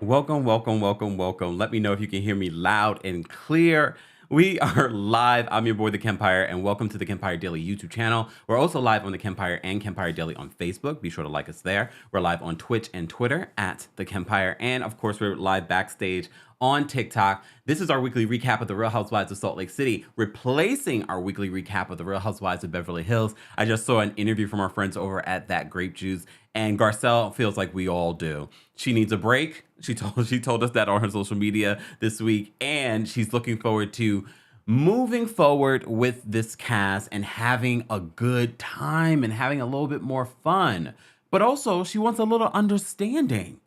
Welcome, welcome, welcome, welcome. Let me know if you can hear me loud and clear. We are live. I'm your boy, The Kempire, and welcome to the Kempire Daily YouTube channel. We're also live on The Kempire and Kempire Daily on Facebook. Be sure to like us there. We're live on Twitch and Twitter at The Kempire. And of course, we're live backstage on TikTok. This is our weekly recap of the Real Housewives of Salt Lake City, replacing our weekly recap of the Real Housewives of Beverly Hills. I just saw an interview from our friends over at That Grape Juice, and Garcelle feels like we all do. She needs a break. She told us that on her social media this week, and she's looking forward to moving forward with this cast and having a good time and having a little bit more fun. But also, she wants a little understanding.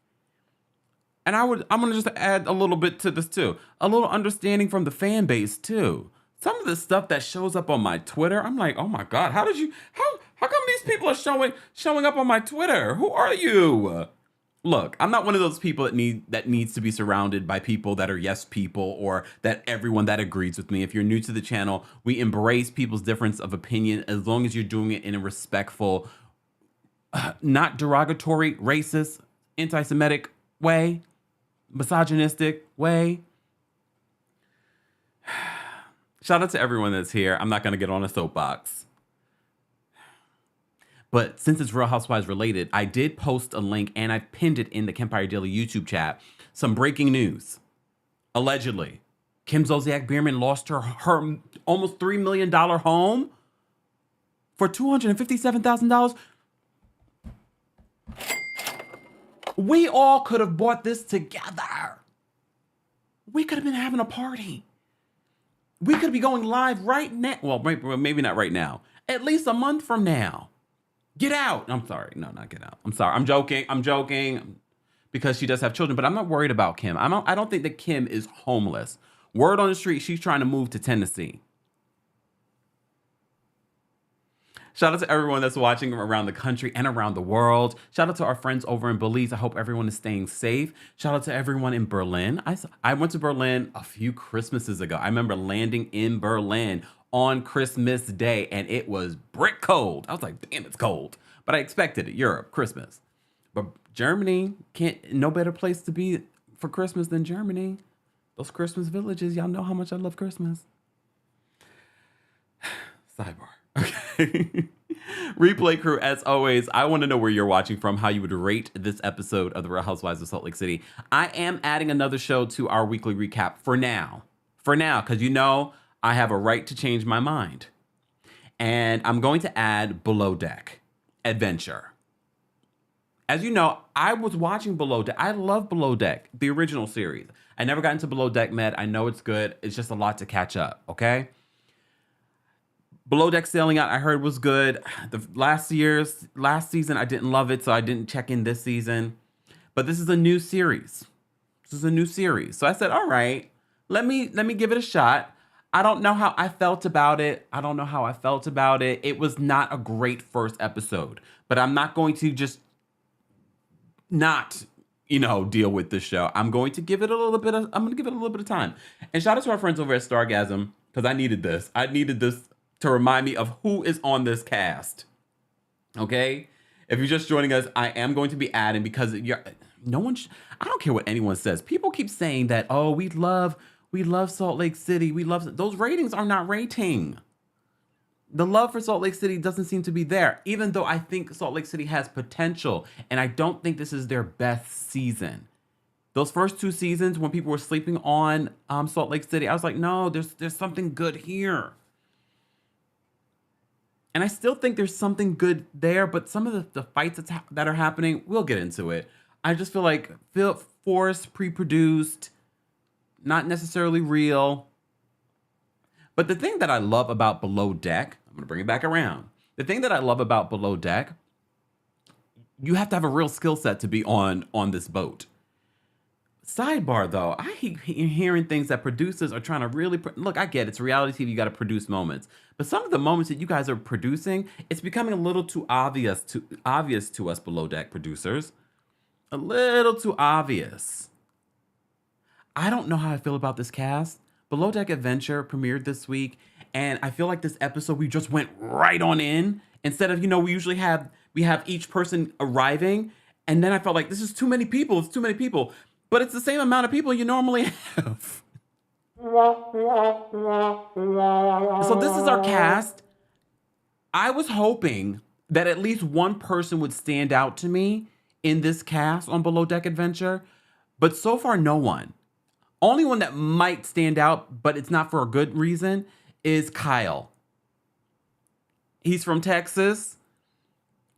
And I'm gonna just add a little bit to this too. A little understanding from the fan base too. Some of the stuff that shows up on my Twitter, I'm like, oh my God, how come these people are showing up on my Twitter? Who are you? Look, I'm not one of those people that needs to be surrounded by people that are yes people or that everyone that agrees with me. If you're new to the channel, we embrace people's difference of opinion as long as you're doing it in a respectful, not derogatory, racist, anti-Semitic way, misogynistic way. Shout out to everyone that's here. I'm not going to get on a soapbox. But since it's Real Housewives related, I did post a link and I pinned it in the Kempire Daily YouTube chat. Some breaking news. Allegedly, Kim Zolciak Biermann lost her almost $3 million home for $257,000. We all could have bought this together. We could have been having a party. We could be going live right now. Well, maybe not right now. At least a month from now. Get out. I'm sorry. No, not get out. I'm sorry. I'm joking. Because she does have children, but I'm not worried about Kim. I don't think that Kim is homeless. Word on the street, she's trying to move to Tennessee. Shout out to everyone that's watching around the country and around the world. Shout out to our friends over in Belize. I hope everyone is staying safe. Shout out to everyone in Berlin. I went to Berlin a few Christmases ago. I remember landing in Berlin on Christmas Day, and it was brick cold. I was like, damn, it's cold. But I expected it, Europe, Christmas. But Germany, no better place to be for Christmas than Germany. Those Christmas villages, y'all know how much I love Christmas. Sidebar. Okay. Replay crew, as always, I want to know where you're watching from, how you would rate this episode of The Real Housewives of Salt Lake City. I am adding another show to our weekly recap for now. Because you know, I have a right to change my mind. And I'm going to add Below Deck Adventure. As you know, I was watching Below Deck. I love Below Deck, the original series. I never got into Below Deck Med. I know it's good. It's just a lot to catch up, okay? Below Deck Sailing Out, I heard was good. The last season, I didn't love it, so I didn't check in this season. But this is a new series. So I said, all right, let me give it a shot. I don't know how I felt about it. It was not a great first episode, but I'm not going to just not, deal with this show. I'm going to give it a little bit of time. And shout out to our friends over at Stargasm, because I needed this. To remind me of who is on this cast. Okay? If you're just joining us, I am going to be adding because I don't care what anyone says. People keep saying that, oh, we love Salt Lake City. Those ratings are not rating. The love for Salt Lake City doesn't seem to be there, even though I think Salt Lake City has potential, and I don't think this is their best season. Those first two seasons when people were sleeping on Salt Lake City, I was like, no, there's something good here. And I still think there's something good there, but some of the fights that are happening, we'll get into it. I just feel like forced, pre-produced, not necessarily real. But the thing that I love about Below Deck, I'm going to bring it back around. The thing that I love about Below Deck, you have to have a real skill set to be on this boat. Sidebar, though, I keep hearing things that producers are trying to really... Look, I get it. It's reality TV. You got to produce moments. But some of the moments that you guys are producing, it's becoming a little too obvious to us Below Deck producers. A little too obvious. I don't know how I feel about this cast. Below Deck Adventure premiered this week, and I feel like this episode, we just went right on in. Instead of, we usually have each person arriving, and then I felt like this is too many people. It's too many people. but it's the same amount of people you normally have. So this is our cast. I was hoping that at least one person would stand out to me in this cast on Below Deck Adventure, but so far no one. Only one that might stand out, but it's not for a good reason, is Kyle. He's from Texas,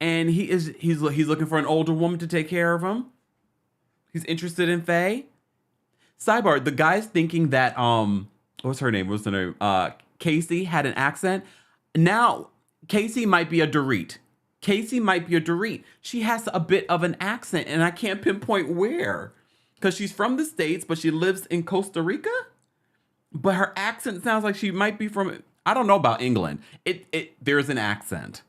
and he's looking for an older woman to take care of him. He's interested in Faye. Sidebar: the guy's thinking that what's her name? Casey had an accent. Now Casey might be a Dorit. She has a bit of an accent, and I can't pinpoint where, because she's from the States, but she lives in Costa Rica. But her accent sounds like she might be from, I don't know about England. There's an accent.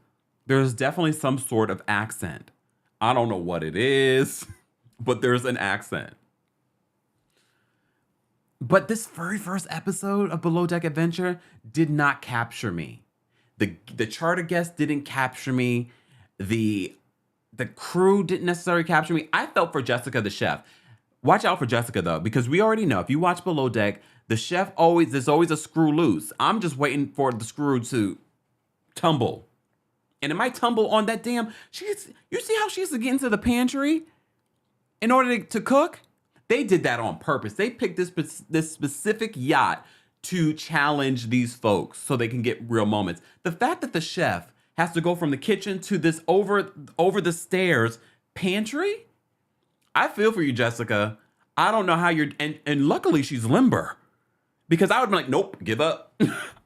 There's definitely some sort of accent. I don't know what it is, but there's an accent. But this very first episode of Below Deck Adventure did not capture me. The charter guest didn't capture me. The crew didn't necessarily capture me. I felt for Jessica the chef. Watch out for Jessica though, because we already know if you watch Below Deck, the chef there's always a screw loose. I'm just waiting for the screw to tumble. And it might tumble on that damn. You see how she used to get into the pantry in order to cook? They did that on purpose. They picked this specific yacht to challenge these folks so they can get real moments. The fact that the chef has to go from the kitchen to this over the stairs pantry, I feel for you, Jessica. I don't know how you're, and luckily she's limber, because I would be like, nope, give up.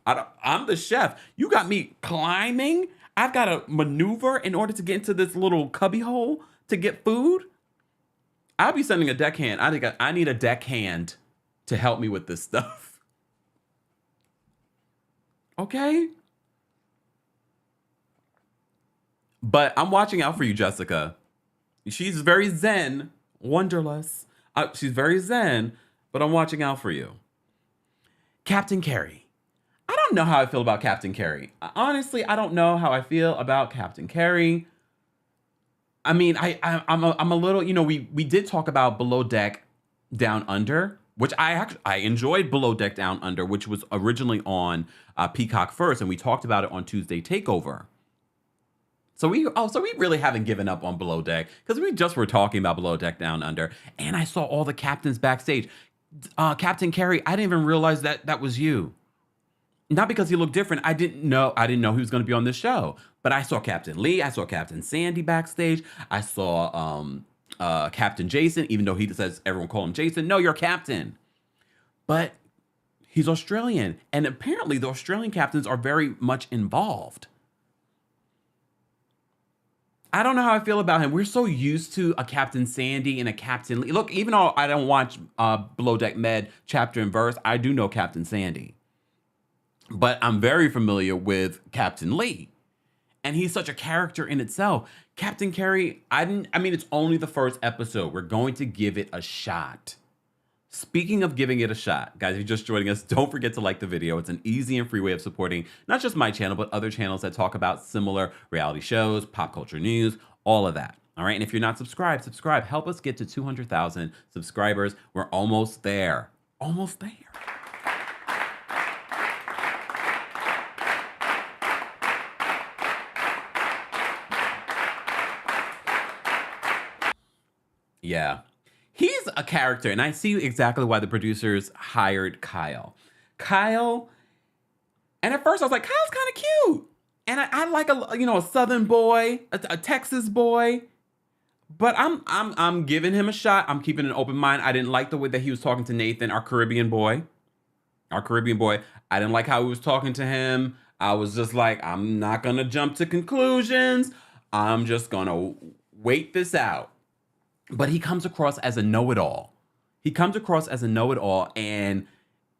I'm the chef. You got me climbing. I've got to maneuver in order to get into this little cubby hole to get food. I'll be sending a deckhand. I need a deckhand to help me with this stuff. Okay? But I'm watching out for you, Jessica. She's very zen, wonderless. She's very zen, but I'm watching out for you. Captain Carey. I don't know how I feel about Captain Carey. Honestly, I don't know how I feel about Captain Carey. I mean, I'm a little, we did talk about Below Deck Down Under, which I enjoyed Below Deck Down Under, which was originally on Peacock first, and we talked about it on Tuesday Takeover. So we really haven't given up on Below Deck, because we just were talking about Below Deck Down Under, and I saw all the captains backstage. Captain Carey, I didn't even realize that was you. Not because he looked different. I didn't know he was going to be on this show. But I saw Captain Lee. I saw Captain Sandy backstage. I saw Captain Jason, even though he says everyone call him Jason. No, you're Captain. But he's Australian. And apparently the Australian captains are very much involved. I don't know how I feel about him. We're so used to a Captain Sandy and a Captain Lee. Look, even though I don't watch Below Deck Med chapter and verse, I do know Captain Sandy. But I'm very familiar with Captain Lee. And he's such a character in itself. Captain Carey, it's only the first episode. We're going to give it a shot. Speaking of giving it a shot, guys, if you're just joining us, don't forget to like the video. It's an easy and free way of supporting not just my channel, but other channels that talk about similar reality shows, pop culture news, all of that. All right. And if you're not subscribed, subscribe. Help us get to 200,000 subscribers. We're almost there. Almost there. Yeah. He's a character, and I see exactly why the producers hired Kyle. And at first I was like, Kyle's kind of cute. And I like a Southern boy, a Texas boy. But I'm giving him a shot. I'm keeping an open mind. I didn't like the way that he was talking to Nathan, our Caribbean boy. I didn't like how he was talking to him. I was just like, I'm not going to jump to conclusions. I'm just going to wait this out. But he comes across as a know-it-all. And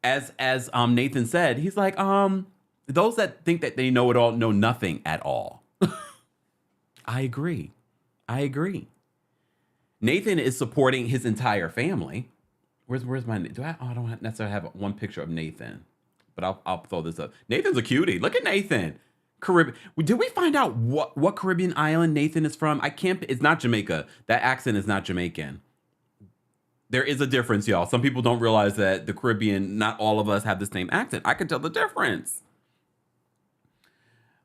as Nathan said, he's like, those that think that they know it all know nothing at all. I agree. Nathan is supporting his entire family. Where's my, I don't necessarily have one picture of Nathan, but I'll throw this up. Nathan's a cutie. Look at Nathan. Caribbean. Did we find out what Caribbean island Nathan is from? It's not Jamaica. That accent is not Jamaican. There is a difference, y'all. Some people don't realize that the Caribbean, not all of us have the same accent. I can tell the difference.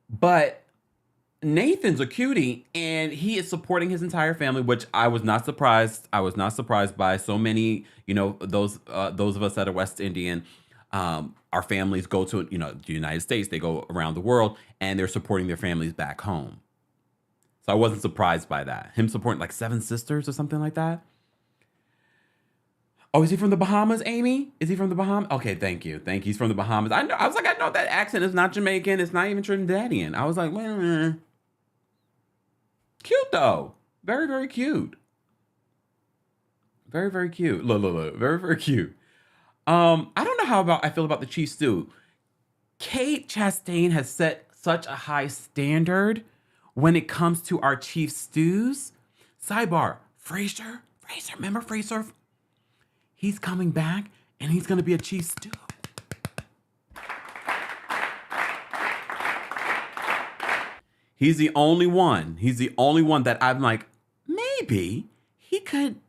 But Nathan's a cutie, and he is supporting his entire family, which I was not surprised. I was not surprised by. So many, those of us that are West Indian, our families go to the United States. They go around the world, and they're supporting their families back home. So I wasn't surprised by that. Him supporting like Seven Sisters or something like that. Oh, is he from the Bahamas, Amy? Is he from the Bahamas? Okay, thank you. He's from the Bahamas. I know. I was like, I know that accent is not Jamaican. It's not even Trinidadian. I was like, wait a minute. Cute though. Very, very cute. Very, very cute. Look. Very, very cute. I don't know how I feel about the cheese stew. Kate Chastain has set such a high standard when it comes to our chief stews. Sidebar, Fraser, remember Fraser? He's coming back and he's gonna be a chief stew. He's the only one that I'm like, maybe he could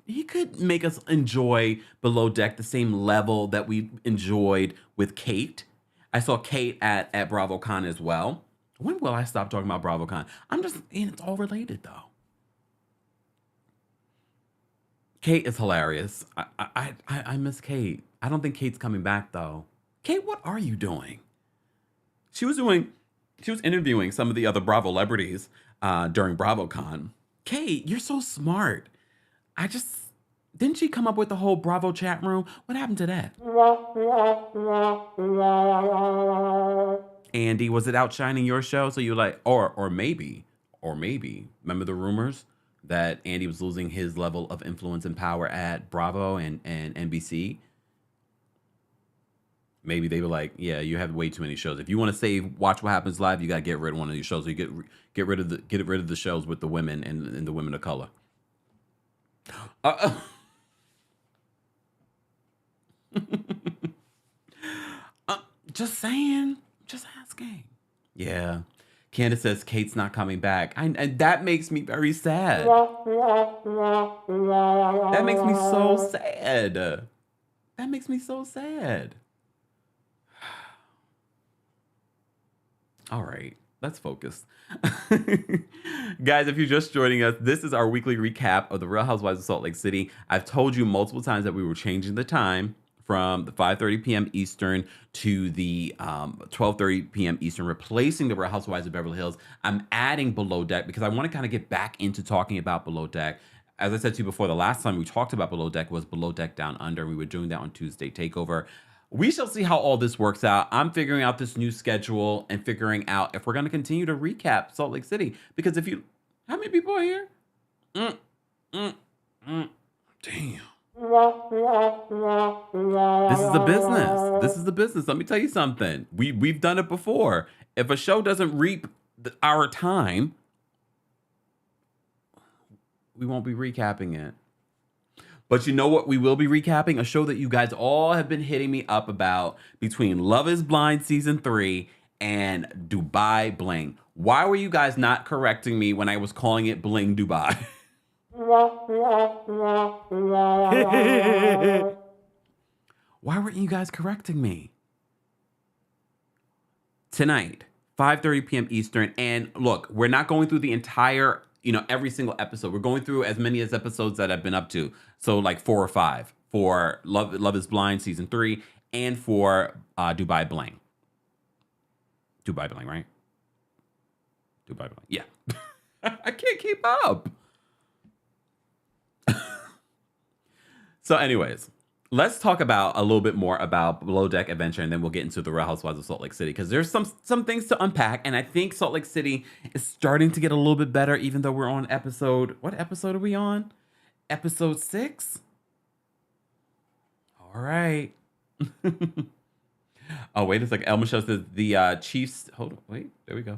make us enjoy Below Deck the same level that we enjoyed with Kate. I saw Kate at BravoCon as well. When will I stop talking about BravoCon? It's all related though. Kate is hilarious. I miss Kate. I don't think Kate's coming back though. Kate, what are you doing? She was interviewing some of the other Bravo celebrities during BravoCon. Kate, you're so smart. Didn't she come up with the whole Bravo chat room? What happened to that? Andy, was it outshining your show? So you're like, or maybe, remember the rumors that Andy was losing his level of influence and power at Bravo and NBC? Maybe they were like, yeah, you have way too many shows. If you want to save Watch What Happens Live, you got to get rid of one of these shows. So you get rid of the shows with the women and the women of color. Just saying, just asking. Yeah. Candace says Kate's not coming back. And that makes me very sad. That makes me so sad. That makes me so sad. All right, let's focus. Guys, if you're just joining us, this is our weekly recap of the Real Housewives of Salt Lake City. I've told you multiple times that we were changing the time from the 5:30 p.m. Eastern to the 12:30 p.m. Eastern, replacing the Real Housewives of Beverly Hills. I'm adding Below Deck because I want to kind of get back into talking about Below Deck. As I said to you before, the last time we talked about Below Deck was Below Deck Down Under. We were doing that on Tuesday Takeover. We shall see how all this works out. I'm figuring out this new schedule and figuring out if we're going to continue to recap Salt Lake City. Because how many people are here? Damn. This is the business. Let me tell you something. We've done it before. If a show doesn't reap our time, we won't be recapping it. But you know what we will be recapping? A show that you guys all have been hitting me up about between Love is Blind Season 3 and Dubai Bling. Why were you guys not correcting me when I was calling it Bling Dubai? Why weren't you guys correcting me? Tonight, 5:30 p.m. Eastern. And look, we're not going through the entire, every single episode. We're going through as many as episodes that I've been up to. So like 4 or 5 for Love is Blind Season 3 and for Dubai Bling. Dubai Bling, right? Dubai Bling. Yeah. I can't keep up. So anyways, let's talk about a little bit more about Below Deck Adventure, and then we'll get into the Real Housewives of Salt Lake City, because there's some things to unpack, and I think Salt Lake City is starting to get a little bit better, even though we're on what episode are we on? Episode 6? All right. Oh, wait a second. Elma Show says the Chiefs. Hold on. Wait. There we go.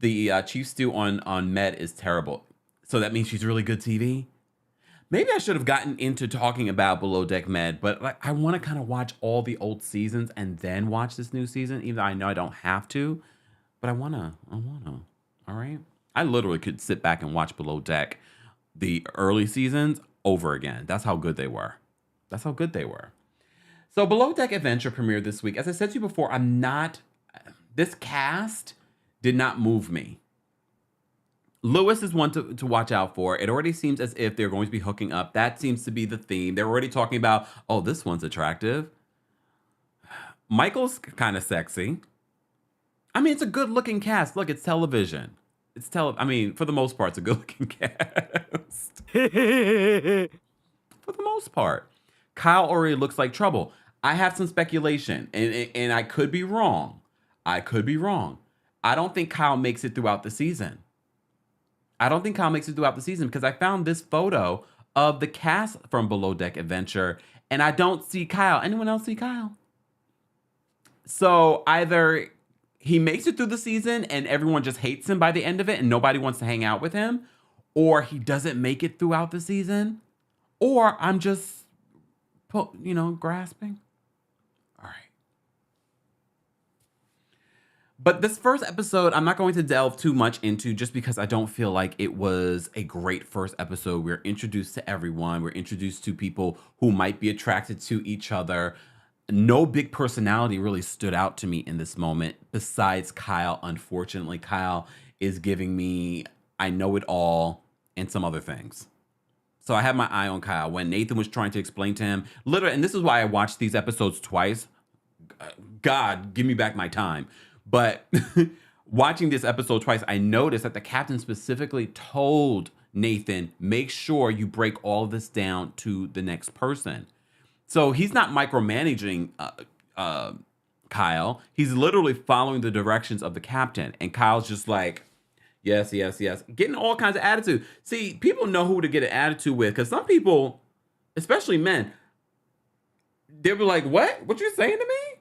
The Chief stew on Med is terrible. So that means she's really good TV? Maybe I should have gotten into talking about Below Deck Med, but I want to kind of watch all the old seasons and then watch this new season, even though I know I don't have to. But I want to. All right? I literally could sit back and watch Below Deck the early seasons over again. That's how good they were. That's how good they were. So Below Deck Adventure premiered this week. As I said to you before, this cast did not move me. Lewis is one to watch out for. It already seems as if they're going to be hooking up. That seems to be the theme. They're already talking about, oh, this one's attractive. Michael's kind of sexy. I mean, it's a good looking cast. Look, it's television. I mean, for the most part, it's a good looking cast. For the most part. Kyle already looks like trouble. I have some speculation, and I could be wrong. I don't think Kyle makes it throughout the season. Because I found this photo of the cast from Below Deck Adventure, and I don't see Kyle. Anyone else see Kyle? So either he makes it through the season and everyone just hates him by the end of it and nobody wants to hang out with him, or he doesn't make it throughout the season, or I'm just, grasping. All right. But this first episode, I'm not going to delve too much into just because I don't feel like it was a great first episode. We're introduced to everyone. We're introduced to people who might be attracted to each other. No big personality really stood out to me in this moment besides Kyle. Unfortunately, Kyle is giving me I know it all and some other things. So I had my eye on Kyle when Nathan was trying to explain to him, literally, and this is why I watched these episodes twice. God, give me back my time. But watching this episode twice, I noticed that the captain specifically told Nathan, make sure you break all of this down to the next person. So he's not micromanaging Kyle. He's literally following the directions of the captain. And Kyle's just like, yes, yes, yes. Getting all kinds of attitude. See, people know who to get an attitude with. Because some people, especially men, they'll be like, what? What you saying to me?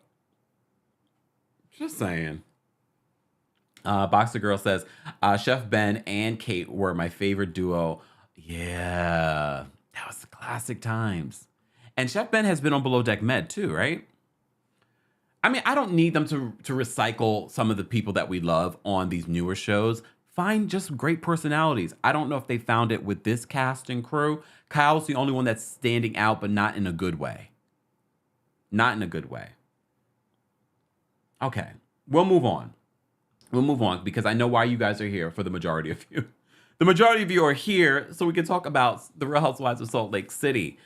Just saying. Boxer Girl says, Chef Ben and Kate were my favorite duo. Yeah, that was the classic times. And Chef Ben has been on Below Deck Med too, right? I mean, I don't need them to recycle some of the people that we love on these newer shows. Find just great personalities. I don't know if they found it with this cast and crew. Kyle's the only one that's standing out, but not in a good way. Not in a good way. Okay, we'll move on. We'll move on because I know why you guys are here for the majority of you. The majority of you are here so we can talk about the Real Housewives of Salt Lake City.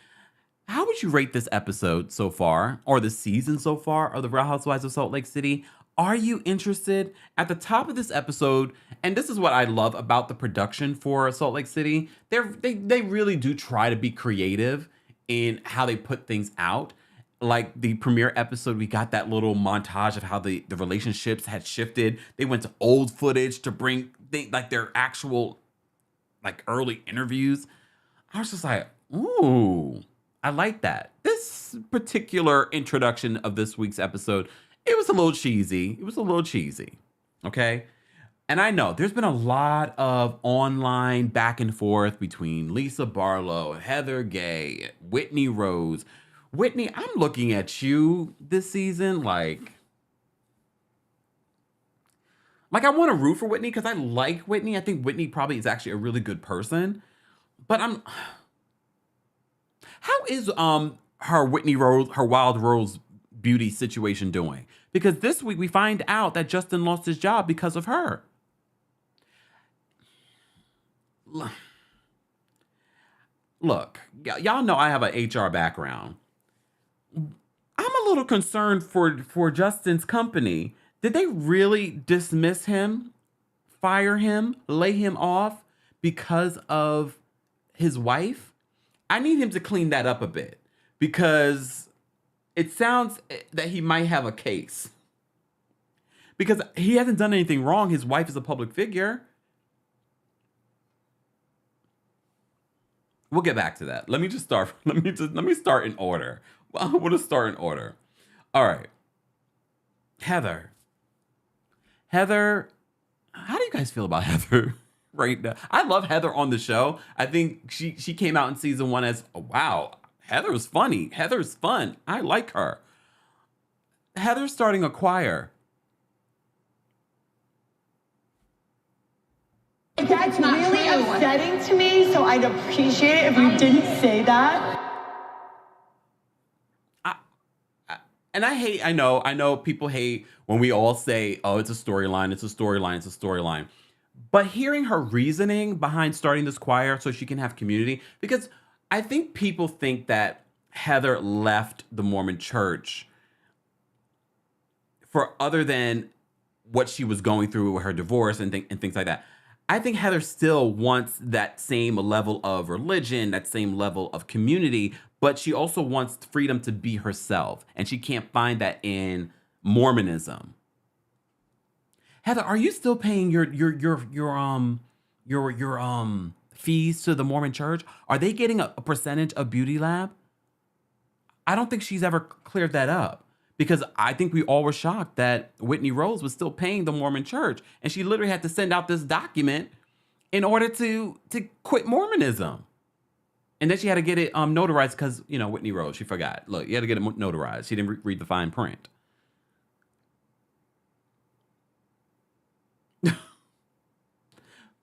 How would you rate this episode so far, or the season so far, of the Real Housewives of Salt Lake City? Are you interested? At the top of this episode, and this is what I love about the production for Salt Lake City, they really do try to be creative in how they put things out. Like the premiere episode, we got that little montage of how the relationships had shifted. They went to old footage to bring their actual early interviews. I was just like, ooh, I like that. This particular introduction of this week's episode, it was a little cheesy. Okay. And I know there's been a lot of online back and forth between Lisa Barlow, Heather Gay, Whitney Rose. Whitney, I'm looking at you this season like I want to root for Whitney because I like Whitney. I think Whitney probably is actually a really good person. But how is her Whitney Rose, her Wild Rose beauty situation doing? Because this week we find out that Justin lost his job because of her. Look, y'all know I have an HR background. I'm a little concerned for Justin's company. Did they really dismiss him, fire him, lay him off because of his wife? I need him to clean that up a bit because it sounds that he might have a case. Because he hasn't done anything wrong. His wife is a public figure. We'll get back to that. Let me start in order. I want to start in order. All right. Heather, how do you guys feel about Heather right now? I love Heather on the show. I think she came out in season 1 as, oh, wow, Heather's funny. Heather's fun. I like her. Heather's starting a choir. That's really upsetting to me, so I'd appreciate it if you didn't say that. And I know people hate when we all say, oh, it's a storyline, it's a storyline, it's a storyline. But hearing her reasoning behind starting this choir so she can have community, because I think people think that Heather left the Mormon church for other than what she was going through with her divorce and things like that. I think Heather still wants that same level of religion, that same level of community, but she also wants freedom to be herself, and she can't find that in Mormonism. Heather, are you still paying your fees to the Mormon Church? Are they getting a percentage of Beauty Lab? I don't think she's ever cleared that up because I think we all were shocked that Whitney Rose was still paying the Mormon Church, and she literally had to send out this document in order to quit Mormonism. And then she had to get it notarized because, Whitney Rose, she forgot. Look, you had to get it notarized. She didn't read the fine print.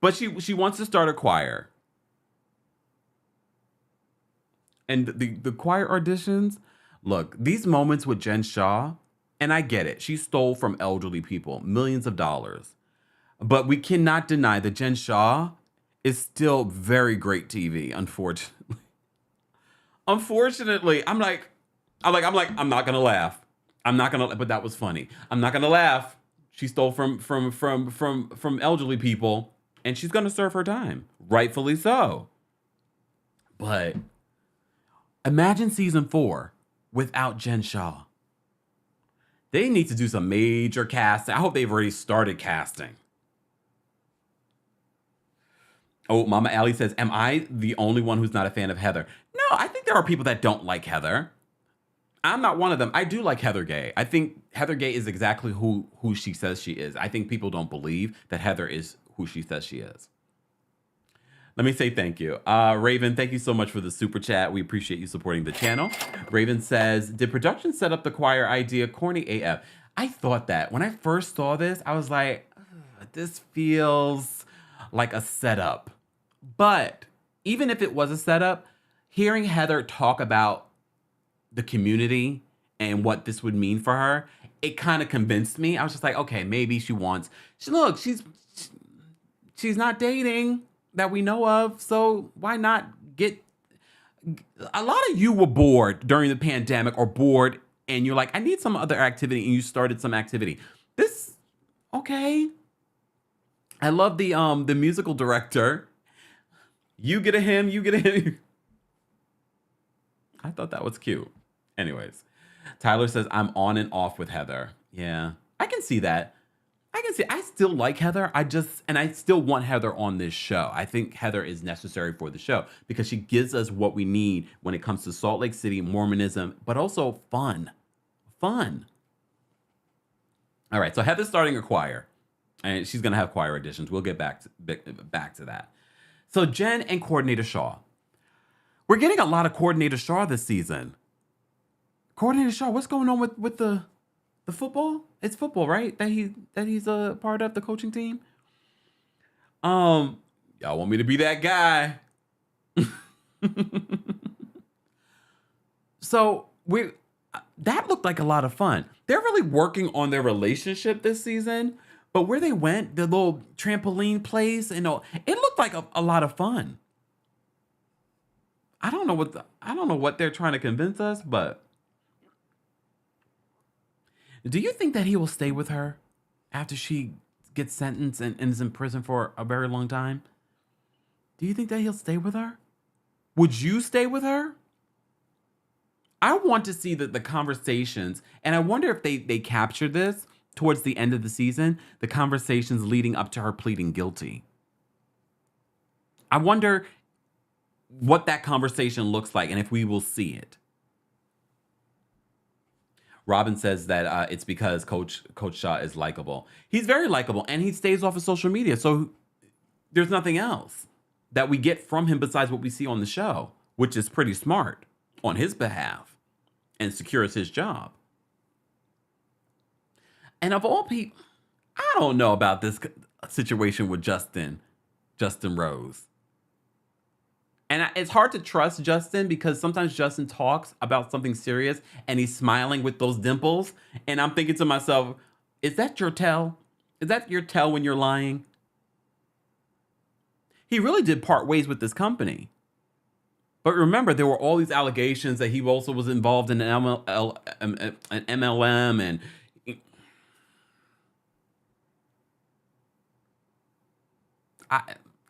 But she wants to start a choir. And the choir auditions, look, these moments with Jen Shaw, and I get it. She stole from elderly people millions of dollars. But we cannot deny that Jen Shaw is still very great TV, unfortunately. Unfortunately, I'm not gonna laugh. But that was funny. I'm not gonna laugh. She stole from elderly people, and she's gonna serve her time. Rightfully so. But imagine season 4 without Jen Shaw. They need to do some major casting. I hope they've already started casting. Oh, Mama Allie says, am I the only one who's not a fan of Heather? No, I think there are people that don't like Heather. I'm not one of them. I do like Heather Gay. I think Heather Gay is exactly who she says she is. I think people don't believe that Heather is who she says she is. Let me say thank you. Raven, thank you so much for the super chat. We appreciate you supporting the channel. Raven says, did production set up the choir idea? Corny AF. I thought that. When I first saw this, I was like, this feels like a setup. But even if it was a setup, hearing Heather talk about the community and what this would mean for her, it kind of convinced me. I was just like, okay, maybe she's not dating that we know of, so why not get... A lot of you were bored during the pandemic or bored, and you're like, I need some other activity, and you started some activity. Okay. I love the musical director. You get a him, you get a him. I thought that was cute. Anyways, Tyler says, I'm on and off with Heather. Yeah, I can see that. I still like Heather. I still want Heather on this show. I think Heather is necessary for the show because she gives us what we need when it comes to Salt Lake City, Mormonism, but also fun. Fun. All right, so Heather's starting a choir, and she's going to have choir auditions. We'll get back to that. So Jen and Coordinator Shaw. We're getting a lot of Coordinator Shaw this season. Coordinator Shaw, what's going on with the football? It's football, right? That he's a part of the coaching team. Y'all want me to be that guy? So that looked like a lot of fun. They're really working on their relationship this season. But where they went, the little trampoline place, it looked like a lot of fun. I don't know what they're trying to convince us, but do you think that he will stay with her after she gets sentenced and is in prison for a very long time? Do you think that he'll stay with her? Would you stay with her? I want to see the conversations, and I wonder if they capture this towards the end of the season, the conversations leading up to her pleading guilty. I wonder what that conversation looks like and if we will see it. Robin says that it's because Coach Shaw is likable. He's very likable, and he stays off of social media, so there's nothing else that we get from him besides what we see on the show, which is pretty smart on his behalf and secures his job. And of all people, I don't know about this situation with Justin Rose. And it's hard to trust Justin because sometimes Justin talks about something serious and he's smiling with those dimples. And I'm thinking to myself, is that your tell? Is that your tell when you're lying? He really did part ways with this company. But remember, there were all these allegations that he also was involved in an MLM. And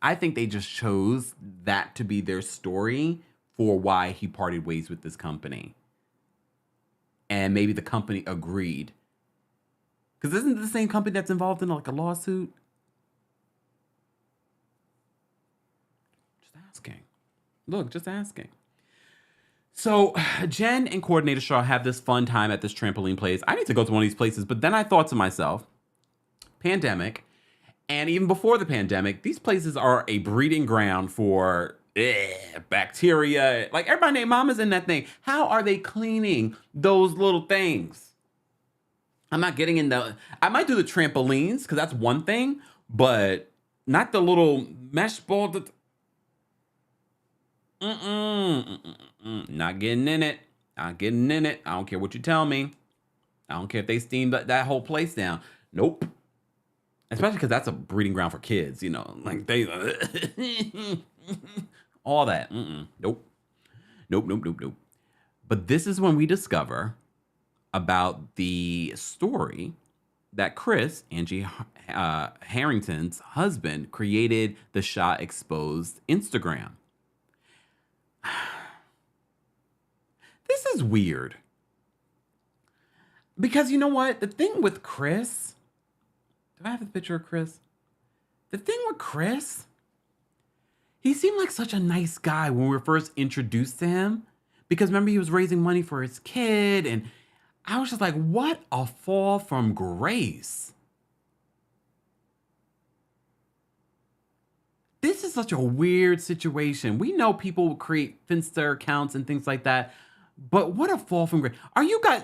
I think they just chose that to be their story for why he parted ways with this company. And maybe the company agreed. Because isn't it the same company that's involved in like a lawsuit? Just asking. Look, just asking. So Jen and Coordinator Shaw have this fun time at this trampoline place. I need to go to one of these places, but then I thought to myself, pandemic, and even before the pandemic, these places are a breeding ground for bacteria. Like everybody named Mama's in that thing. How are they cleaning those little things? I'm not getting in the... I might do the trampolines, because that's one thing, but not the little mesh ball. Not getting in it. Not getting in it. I don't care what you tell me. I don't care if they steam that whole place down. Nope. Especially because that's a breeding ground for kids, you know. Like they... all that. Nope. Nope. But this is when we discover about the story that Chris, Angie Harrington's husband, created the Shaw Exposed Instagram. This is weird. Because you know what? The thing with Chris... Do I have a picture of Chris? The thing with Chris... He seemed like such a nice guy when we were first introduced to him. Because remember, he was raising money for his kid. And I was just like, what a fall from grace. This is such a weird situation. We know people create Finsta accounts and things like that. But what a fall from grace. Are you guys...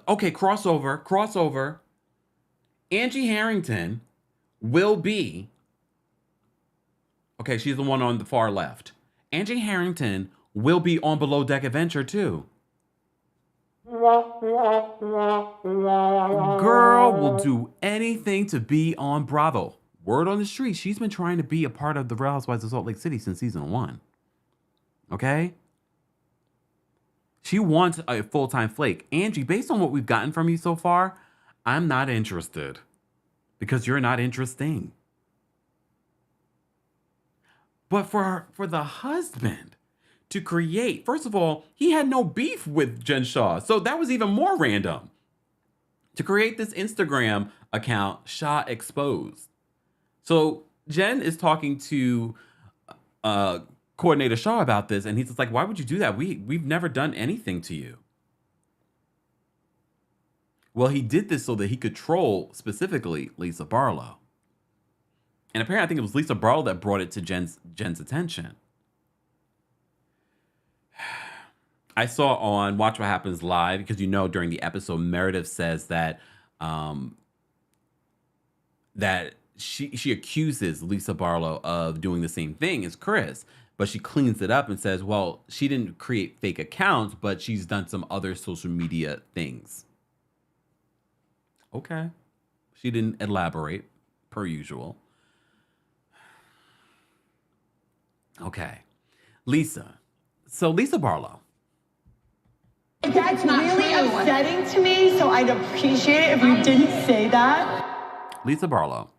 Okay, crossover. Angie Harrington will be... Okay, she's the one on the far left. Angie Harrington will be on Below Deck Adventure too. Girl will do anything to be on Bravo. Word on the street, she's been trying to be a part of the Real Housewives of Salt Lake City since season 1. Okay? She wants a full-time flake. Angie, based on what we've gotten from you so far, I'm not interested. Because you're not interesting. But for the husband to create, first of all, he had no beef with Jen Shaw. So that was even more random. To create this Instagram account, Shaw Exposed. So Jen is talking to Coordinator Shaw about this, and he's just like, why would you do that? We've never done anything to you. Well, he did this so that he could troll specifically Lisa Barlow. And apparently, I think it was Lisa Barlow that brought it to Jen's attention. I saw on Watch What Happens Live, because you know during the episode, Meredith says that that she accuses Lisa Barlow of doing the same thing as Chris, but she cleans it up and says, well, she didn't create fake accounts, but she's done some other social media things. Okay. She didn't elaborate, per usual. Okay. Lisa. So Lisa Barlow. That's really upsetting to me, so I'd appreciate it if you didn't say that. Lisa Barlow.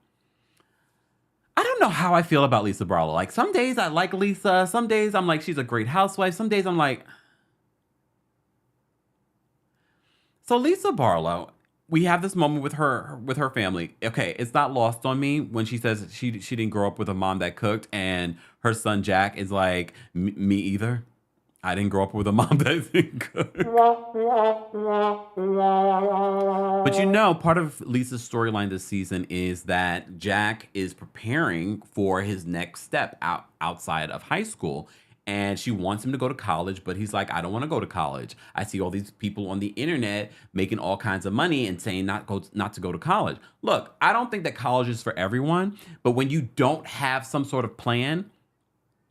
I don't know how I feel about Lisa Barlow. Like, some days I like Lisa. Some days I'm like, she's a great housewife. Some days I'm like... So Lisa Barlow, we have this moment with her family. Okay, it's not lost on me when she says she didn't grow up with a mom that cooked, and her son Jack is like, me either. I didn't grow up with a mom that didn't cook. But you know, part of Lisa's storyline this season is that Jack is preparing for his next step outside of high school. And she wants him to go to college, but he's like, I don't want to go to college. I see all these people on the internet making all kinds of money and saying not to go to college. Look, I don't think that college is for everyone, but when you don't have some sort of plan,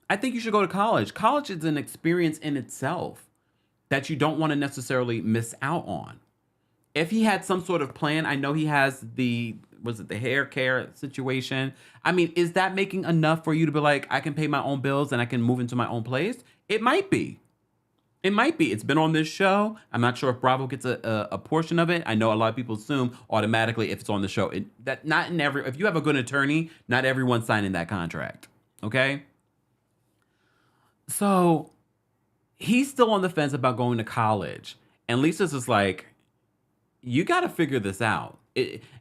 I think you should go to college. College is an experience in itself that you don't want to necessarily miss out on. If he had some sort of plan, I know he has the hair care situation. I mean, is that making enough for you to be like, I can pay my own bills and I can move into my own place? It might be. It might be. It's been on this show. I'm not sure if Bravo gets a portion of it. I know a lot of people assume automatically if it's on the show. If you have a good attorney, not everyone's signing that contract. Okay? So he's still on the fence about going to college. And Lisa's just like, you got to figure this out.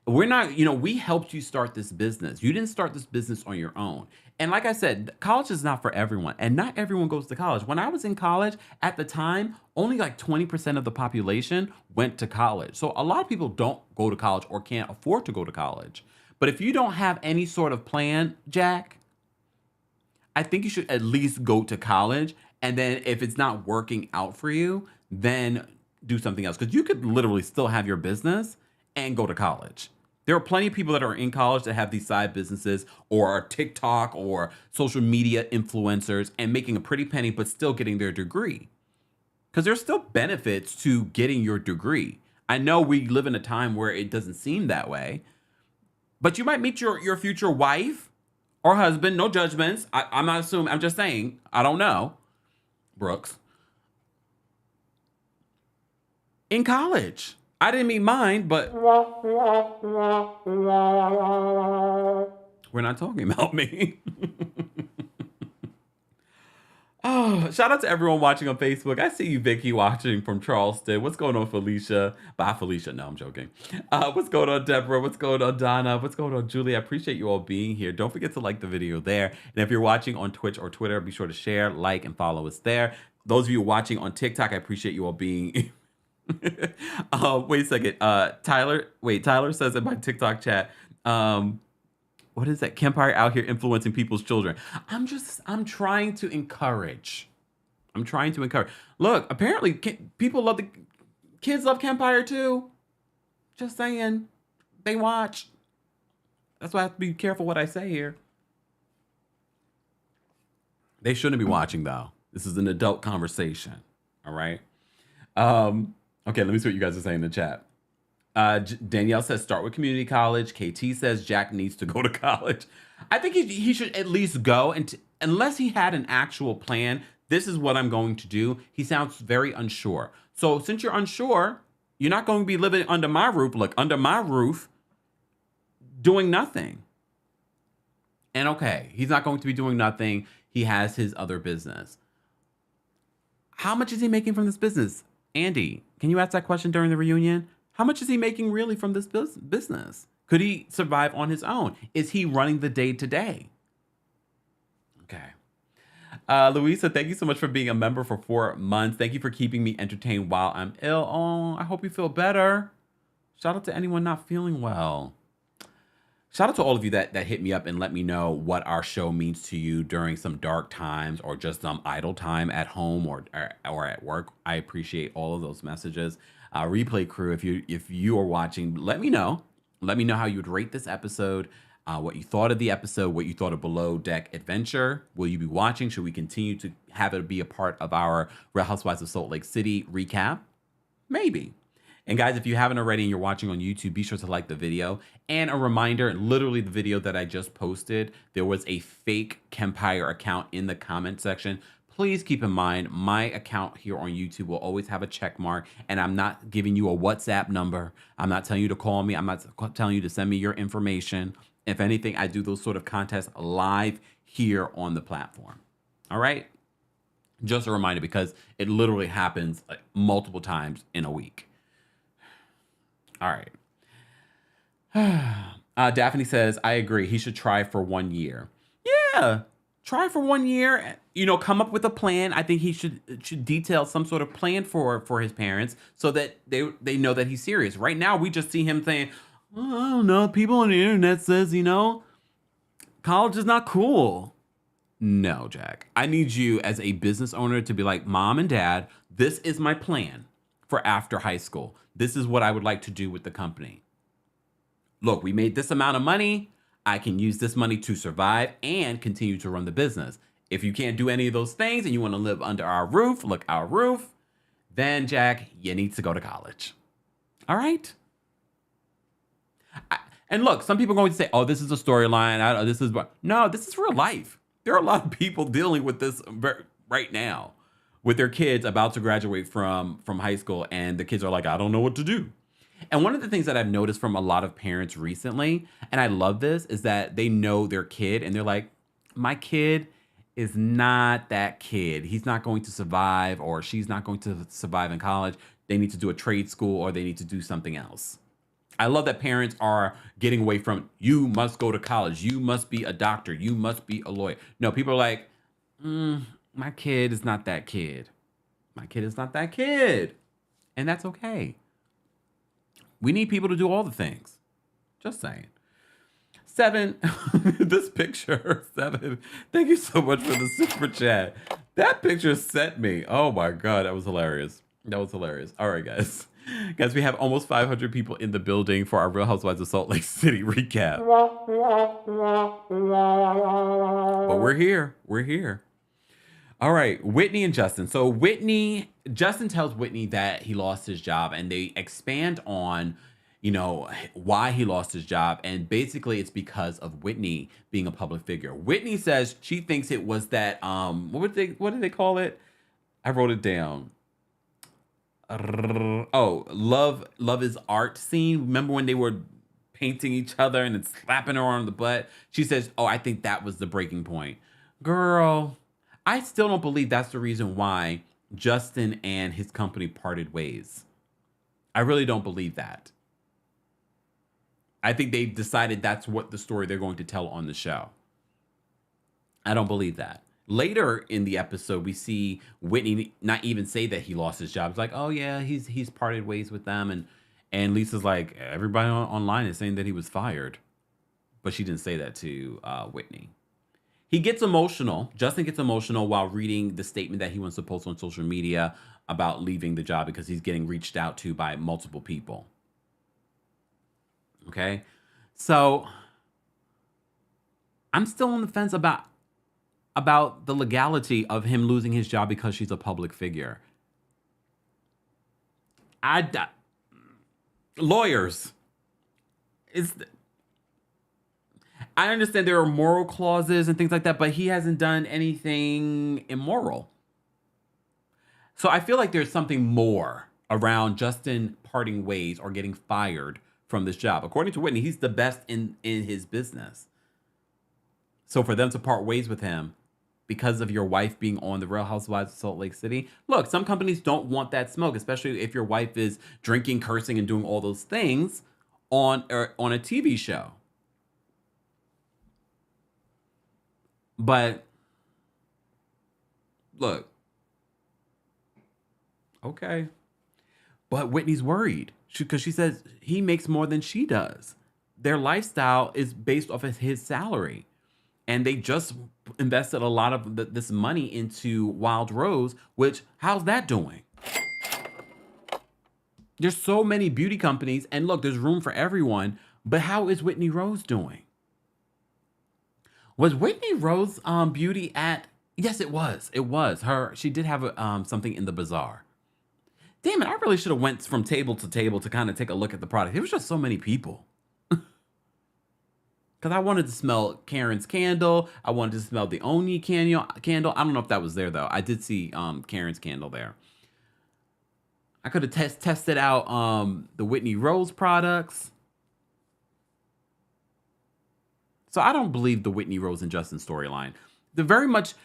We're not, we helped you start this business. You didn't start this business on your own. And like I said, college is not for everyone. And not everyone goes to college. When I was in college at the time, only like 20% of the population went to college. So a lot of people don't go to college or can't afford to go to college. But if you don't have any sort of plan, Jack, I think you should at least go to college. And then if it's not working out for you, then do something else. Because you could literally still have your business and go to college. There are plenty of people that are in college that have these side businesses or are TikTok or social media influencers and making a pretty penny, but still getting their degree. Because there's still benefits to getting your degree. I know we live in a time where it doesn't seem that way, but you might meet your future wife or husband. No judgments. I'm not assuming. I'm just saying. I don't know. Brooks. In college. I didn't meet mine, but we're not talking about me. Oh, shout out to everyone watching on Facebook. I see you, Vicky, watching from Charleston. What's going on, Felicia? Bye, Felicia. No, I'm joking. What's going on, Deborah? What's going on, Donna? What's going on, Julie? I appreciate you all being here. Don't forget to like the video there. And if you're watching on Twitch or Twitter, be sure to share, like, and follow us there. Those of you watching on TikTok, I appreciate you all being... Wait a second. Tyler says in my TikTok chat, what is that? Kempire out here influencing people's children. I'm trying to encourage. Look, apparently kids love Kempire too. Just saying. They watch. That's why I have to be careful what I say here. They shouldn't be watching though. This is an adult conversation. All right. Okay, let me see what you guys are saying in the chat. Danielle says, start with community college. KT says, Jack needs to go to college. I think he should at least go. And unless he had an actual plan, this is what I'm going to do. He sounds very unsure. So since you're unsure, you're not going to be living under my roof. Look, under my roof, doing nothing. And okay, he's not going to be doing nothing. He has his other business. How much is he making from this business? Andy, can you ask that question during the reunion? How much is he making really from this business? Could he survive on his own? Is he running the day to day? Okay. Louisa, thank you so much for being a member for 4 months. Thank you for keeping me entertained while I'm ill. Oh, I hope you feel better. Shout out to anyone not feeling well. Shout out to all of you that hit me up and let me know what our show means to you during some dark times or just some idle time at home or at work. I appreciate all of those messages. Replay crew, if you are watching, let me know. Let me know how you would rate this episode, what you thought of the episode, what you thought of Below Deck Adventure. Will you be watching? Should we continue to have it be a part of our Real Housewives of Salt Lake City recap? Maybe. And guys, if you haven't already and you're watching on YouTube, be sure to like the video. And a reminder, literally the video that I just posted, there was a fake Kempire account in the comment section. Please keep in mind, my account here on YouTube will always have a check mark, and I'm not giving you a WhatsApp number. I'm not telling you to call me. I'm not telling you to send me your information. If anything, I do those sort of contests live here on the platform. All right? Just a reminder, because it literally happens like multiple times in a week. All right. Daphne says, I agree. He should try for 1 year. Yeah. Try for 1 year, come up with a plan. I think he should detail some sort of plan for his parents so that they know that he's serious. Right now, we just see him saying, oh, I don't know, people on the internet says, college is not cool. No, Jack. I need you as a business owner to be like, Mom and Dad, this is my plan for after high school. This is what I would like to do with the company. Look, we made this amount of money. I can use this money to survive and continue to run the business. If you can't do any of those things and you want to live under our roof, then Jack, you need to go to college. All right? And look, some people are going to say, oh, this is a storyline. No, this is real life. There are a lot of people dealing with this right now with their kids about to graduate from high school, and the kids are like, I don't know what to do. And one of the things that I've noticed from a lot of parents recently, and I love this, is that they know their kid and they're like, my kid is not that kid. He's not going to survive, or she's not going to survive in college. They need to do a trade school, or they need to do something else. I love that parents are getting away from, you must go to college. You must be a doctor. You must be a lawyer. No, people are like, my kid is not that kid. My kid is not that kid. And that's okay. We need people to do all the things. Just saying. 7, this picture, 7. Thank you so much for the super chat. That picture set me. Oh my God, that was hilarious. All right, guys. Guys, we have almost 500 people in the building for our Real Housewives of Salt Lake City recap. But we're here. All right, Whitney and Justin. So Justin tells Whitney that he lost his job, and they expand on, why he lost his job. And basically it's because of Whitney being a public figure. Whitney says she thinks it was that, what did they call it? I wrote it down. Love is art scene. Remember when they were painting each other and then slapping her on the butt? She says, I think that was the breaking point. Girl, I still don't believe that's the reason why Justin and his company parted ways. I really don't believe that. I think they decided that's what the story they're going to tell on the show. I don't believe that. Later in the episode, we see Whitney not even say that he lost his job. It's like, oh yeah, he's parted ways with them, and Lisa's like, everybody online is saying that he was fired, but she didn't say that to Whitney. He gets emotional. Justin gets emotional while reading the statement that he wants to post on social media about leaving the job because he's getting reached out to by multiple people. Okay, so I'm still on the fence about the legality of him losing his job because she's a public figure. Lawyers. I understand there are moral clauses and things like that, but he hasn't done anything immoral. So I feel like there's something more around Justin parting ways or getting fired from this job. According to Whitney, he's the best in his business. So for them to part ways with him because of your wife being on the Real Housewives of Salt Lake City. Look, some companies don't want that smoke, especially if your wife is drinking, cursing, and doing all those things on a TV show. But look, okay. But Whitney's worried because she says he makes more than she does. Their lifestyle is based off of his salary. And they just invested a lot of this money into Wild Rose, which, how's that doing? There's so many beauty companies, and look, there's room for everyone, but how is Whitney Rose doing? Was Whitney Rose beauty at... Yes, it was. It was. She did have something in the bazaar. Damn it, I really should have went from table to table to kind of take a look at the product. It was just so many people. Because I wanted to smell Karen's candle. I wanted to smell the Oni candle. I don't know if that was there, though. I did see Karen's candle there. I could have tested out the Whitney Rose products. So I don't believe the Whitney Rose and Justin storyline. The very much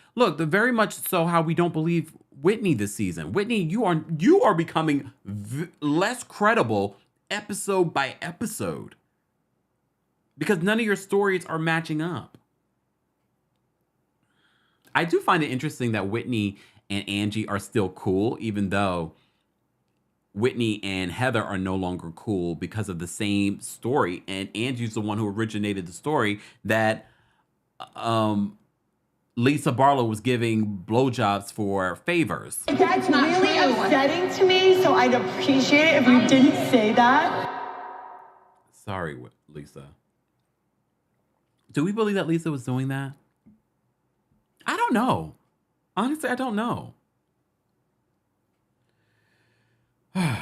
so how we don't believe Whitney this season. Whitney, you are becoming less credible episode by episode. Because none of your stories are matching up. I do find it interesting that Whitney and Angie are still cool, even though Whitney and Heather are no longer cool because of the same story. And Angie's the one who originated the story that Lisa Barlow was giving blowjobs for favors. That's really upsetting to me, so I'd appreciate it if you didn't say that. Sorry, Lisa. Do we believe that Lisa was doing that? I don't know. Honestly, I don't know. Let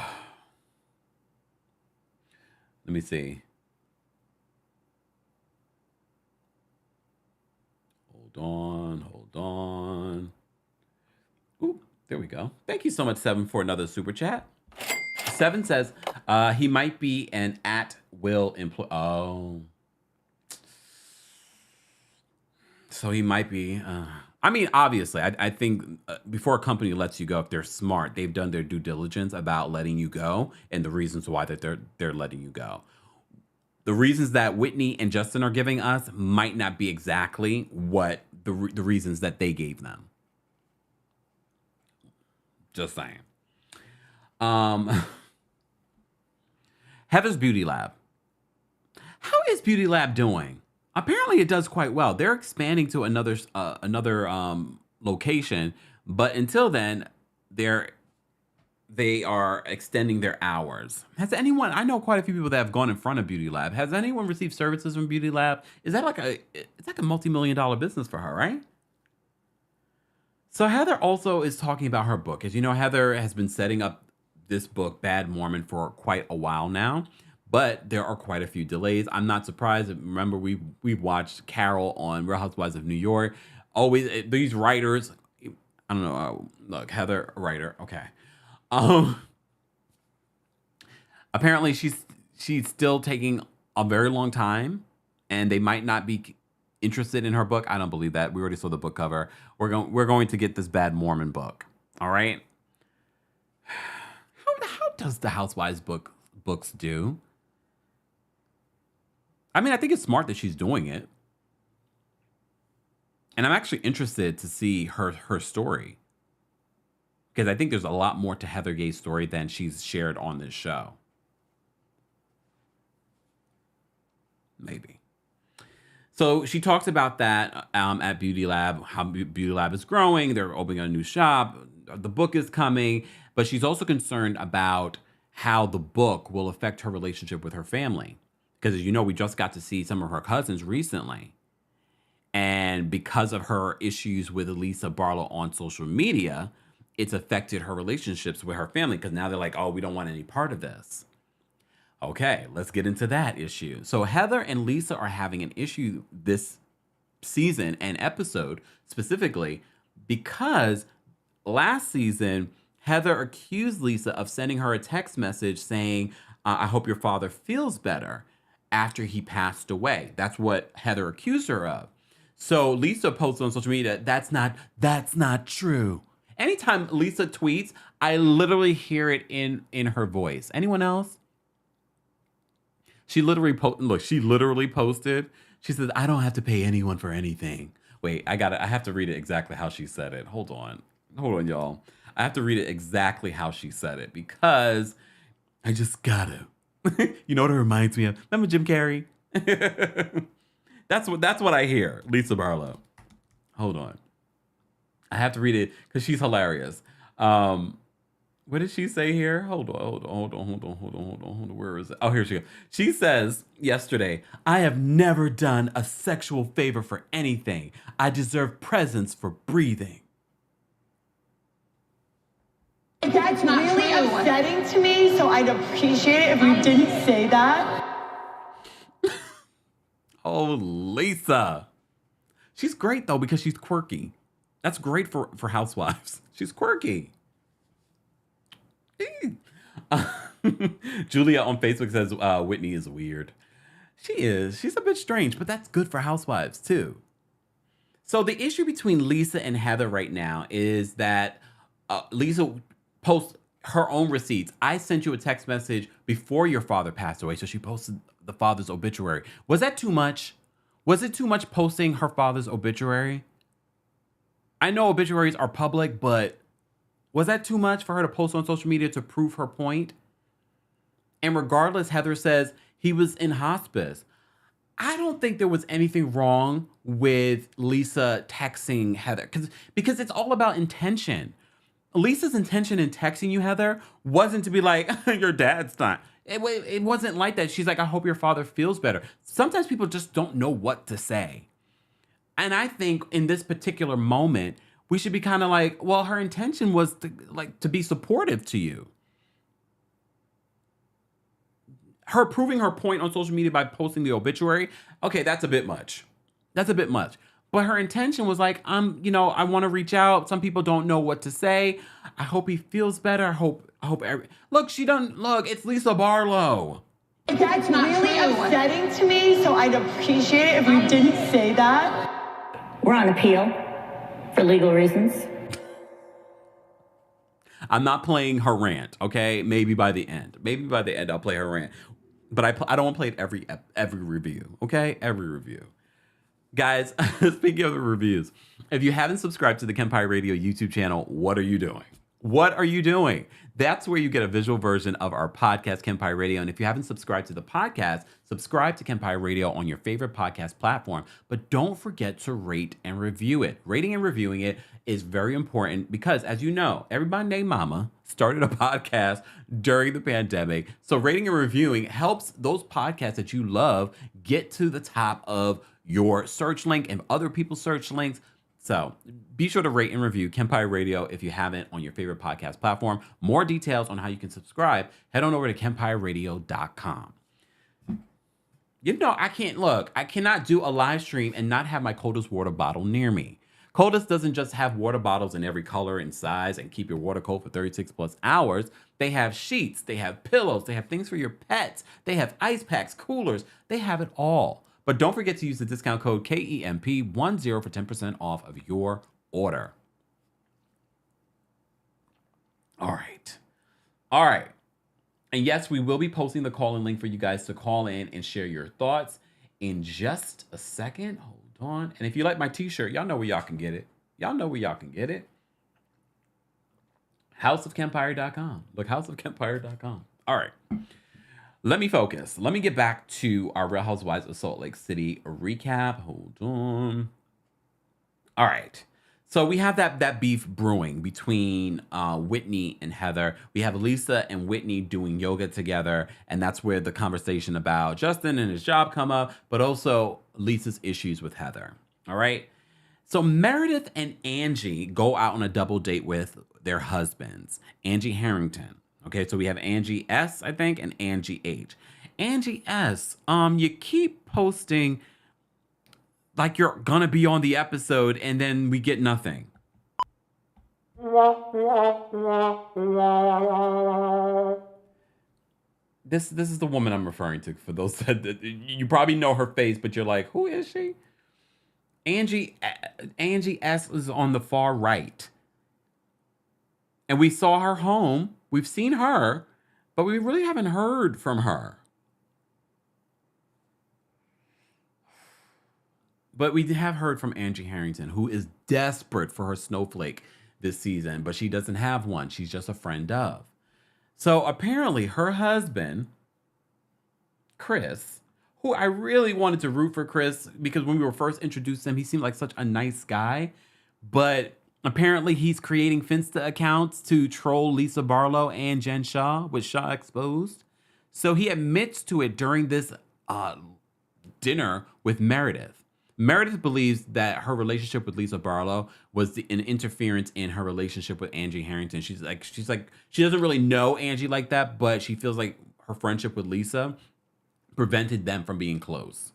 me see. Hold on. Ooh, there we go. Thank you so much, Seven, for another super chat. Seven says he might be an at-will employee. Oh. So he might be. I mean, obviously, I think before a company lets you go, if they're smart, they've done their due diligence about letting you go and the reasons why that they're letting you go. The reasons that Whitney and Justin are giving us might not be exactly what the reasons that they gave them. Just saying. Heather's Beauty Lab. How is Beauty Lab doing? Apparently, it does quite well. They're expanding to another location, but until then, they are extending their hours. Has anyone? I know quite a few people that have gone in front of Beauty Lab. Has anyone received services from Beauty Lab? It's like a multi-million-dollar business for her, right? So Heather also is talking about her book. As you know, Heather has been setting up this book, Bad Mormon, for quite a while now. But there are quite a few delays. I'm not surprised. Remember, we've watched Carol on Real Housewives of New York. Always these writers. I don't know. Look, Heather, a writer. Okay. Apparently, she's still taking a very long time, and they might not be interested in her book. I don't believe that. We already saw the book cover. We're going to get this Bad Mormon book. All right. How does the Housewives books do? I mean, I think it's smart that she's doing it. And I'm actually interested to see her story. Because I think there's a lot more to Heather Gay's story than she's shared on this show. Maybe. So she talks about that at Beauty Lab, how Beauty Lab is growing. They're opening a new shop. The book is coming. But she's also concerned about how the book will affect her relationship with her family. Because as you know, we just got to see some of her cousins recently. And because of her issues with Lisa Barlow on social media, it's affected her relationships with her family. Because now they're like, oh, we don't want any part of this. Okay, let's get into that issue. So Heather and Lisa are having an issue this season and episode specifically because last season, Heather accused Lisa of sending her a text message saying, I hope your father feels better after he passed away. That's what Heather accused her of. So Lisa posted on social media, that's not true. Anytime Lisa tweets, I literally hear it in her voice. Anyone else? She literally posted. She says, I don't have to pay anyone for anything. Wait, I have to read it exactly how she said it. Hold on, y'all. I have to read it exactly how she said it because I just gotta. You know what it reminds me of? Remember Jim Carrey? That's what I hear. Lisa Barlow. Hold on. I have to read it because she's hilarious. What did she say here? Hold on. Where is it? Oh, here she goes. She says yesterday, I have never done a sexual favor for anything. I deserve presents for breathing. That's really upsetting to me, so I'd appreciate it if you didn't say that. Oh, Lisa. She's great, though, because she's quirky. That's great for Housewives. She's quirky. Julia on Facebook says Whitney is weird. She is. She's a bit strange, but that's good for Housewives, too. So the issue between Lisa and Heather right now is that Lisa posts her own receipts. I sent you a text message before your father passed away, so she posted the father's obituary. Was that too much? Was it too much posting her father's obituary? I know obituaries are public, but was that too much for her to post on social media to prove her point? And regardless, Heather says he was in hospice. I don't think there was anything wrong with Lisa texting Heather because it's all about intention. Lisa's intention in texting you, Heather, wasn't to be like, your dad's not. It wasn't like that. She's like, I hope your father feels better. Sometimes people just don't know what to say. And I think in this particular moment, we should be kind of like, well, her intention was to be supportive to you. Her proving her point on social media by posting the obituary, okay, that's a bit much. That's a bit much. But her intention was like, I want to reach out. Some people don't know what to say. I hope he feels better. Look, it's Lisa Barlow. That's really upsetting to me, so I'd appreciate it if you didn't say that. We're on appeal for legal reasons. I'm not playing her rant, okay? Maybe by the end I'll play her rant. But I don't want to play it every review, okay? Every review. Guys, speaking of the reviews, if you haven't subscribed to the Kempire Radio YouTube channel, what are you doing? What are you doing? That's where you get a visual version of our podcast, Kempire Radio. And if you haven't subscribed to the podcast, subscribe to Kempire Radio on your favorite podcast platform. But don't forget to rate and review it. Rating and reviewing it is very important because, as you know, everybody named Mama started a podcast during the pandemic. So rating and reviewing helps those podcasts that you love get to the top of your search link and other people's search links. So be sure to rate and review Kempire Radio if you haven't on your favorite podcast platform. More details on how you can subscribe, head on over to KempireRadio.com. I cannot do a live stream and not have my Coldest water bottle near me. Coldest doesn't just have water bottles in every color and size and keep your water cold for 36 plus hours. They have sheets, they have pillows, they have things for your pets, they have ice packs, coolers, they have it all. But don't forget to use the discount code KEMP10 for 10% off of your order. All right. And yes, we will be posting the call-in link for you guys to call in and share your thoughts in just a second. Hold on. And if you like my t-shirt, y'all know where y'all can get it. Houseofkempire.com. Look, houseofkempire.com. All right. Let me focus. Let me get back to our Real Housewives of Salt Lake City recap. Hold on. All right. So we have that beef brewing between Whitney and Heather. We have Lisa and Whitney doing yoga together, and that's where the conversation about Justin and his job come up, but also Lisa's issues with Heather. All right. So Meredith and Angie go out on a double date with their husbands, Angie Harrington. Okay, so we have Angie S, I think, and Angie H. Angie S, you keep posting like you're gonna be on the episode, and then we get nothing. This is the woman I'm referring to. For those that you probably know her face, but you're like, who is she? Angie S is on the far right, and we saw her home. We've seen her, but we really haven't heard from her. But we have heard from Angie Harrington, who is desperate for her snowflake this season, but she doesn't have one. She's just a friend of. So apparently her husband, Chris, who I really wanted to root for Chris because when we were first introduced to him, he seemed like such a nice guy, but apparently he's creating Finsta accounts to troll Lisa Barlow and Jen Shah with Shah Exposed. So he admits to it during this dinner with Meredith. Meredith believes that her relationship with Lisa Barlow was an interference in her relationship with Angie Harrington. She's like, she doesn't really know Angie like that, but she feels like her friendship with Lisa prevented them from being close.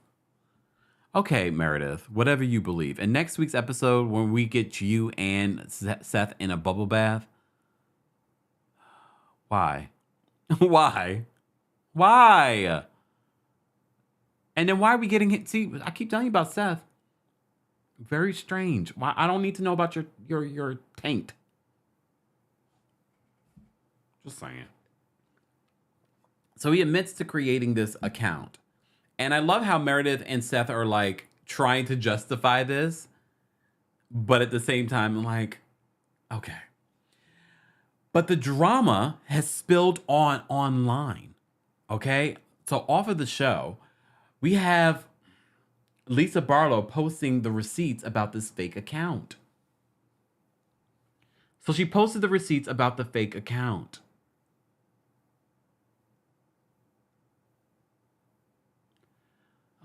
Okay, Meredith, whatever you believe. In next week's episode, when we get you and Seth in a bubble bath, why? Why? And then why are we getting hit? See, I keep telling you about Seth. Very strange. Why? I don't need to know about your taint. Just saying. So he admits to creating this account. And I love how Meredith and Seth are like trying to justify this, but at the same time, I'm like, okay. But the drama has spilled online. Okay. So off of the show, we have Lisa Barlow posting the receipts about this fake account. So she posted the receipts about the fake account.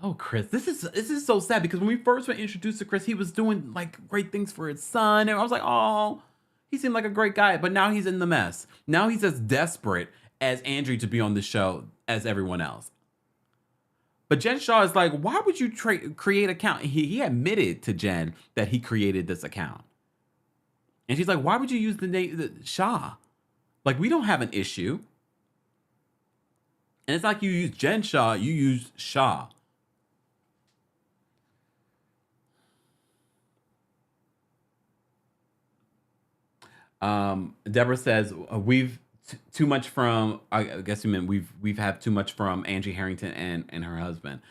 Oh, Chris, this is so sad because when we first were introduced to Chris, he was doing like great things for his son, and I was like, oh, he seemed like a great guy. But now he's in the mess. Now he's as desperate as Andrew to be on the show as everyone else. But Jen Shaw is like, why would you create an account? He admitted to Jen that he created this account, and she's like, why would you use the name Shaw? Like, we don't have an issue. And it's like you use Jen Shaw, you use Shaw. Deborah says we've too much from. I guess you meant we've had too much from Angie Harrington and her husband.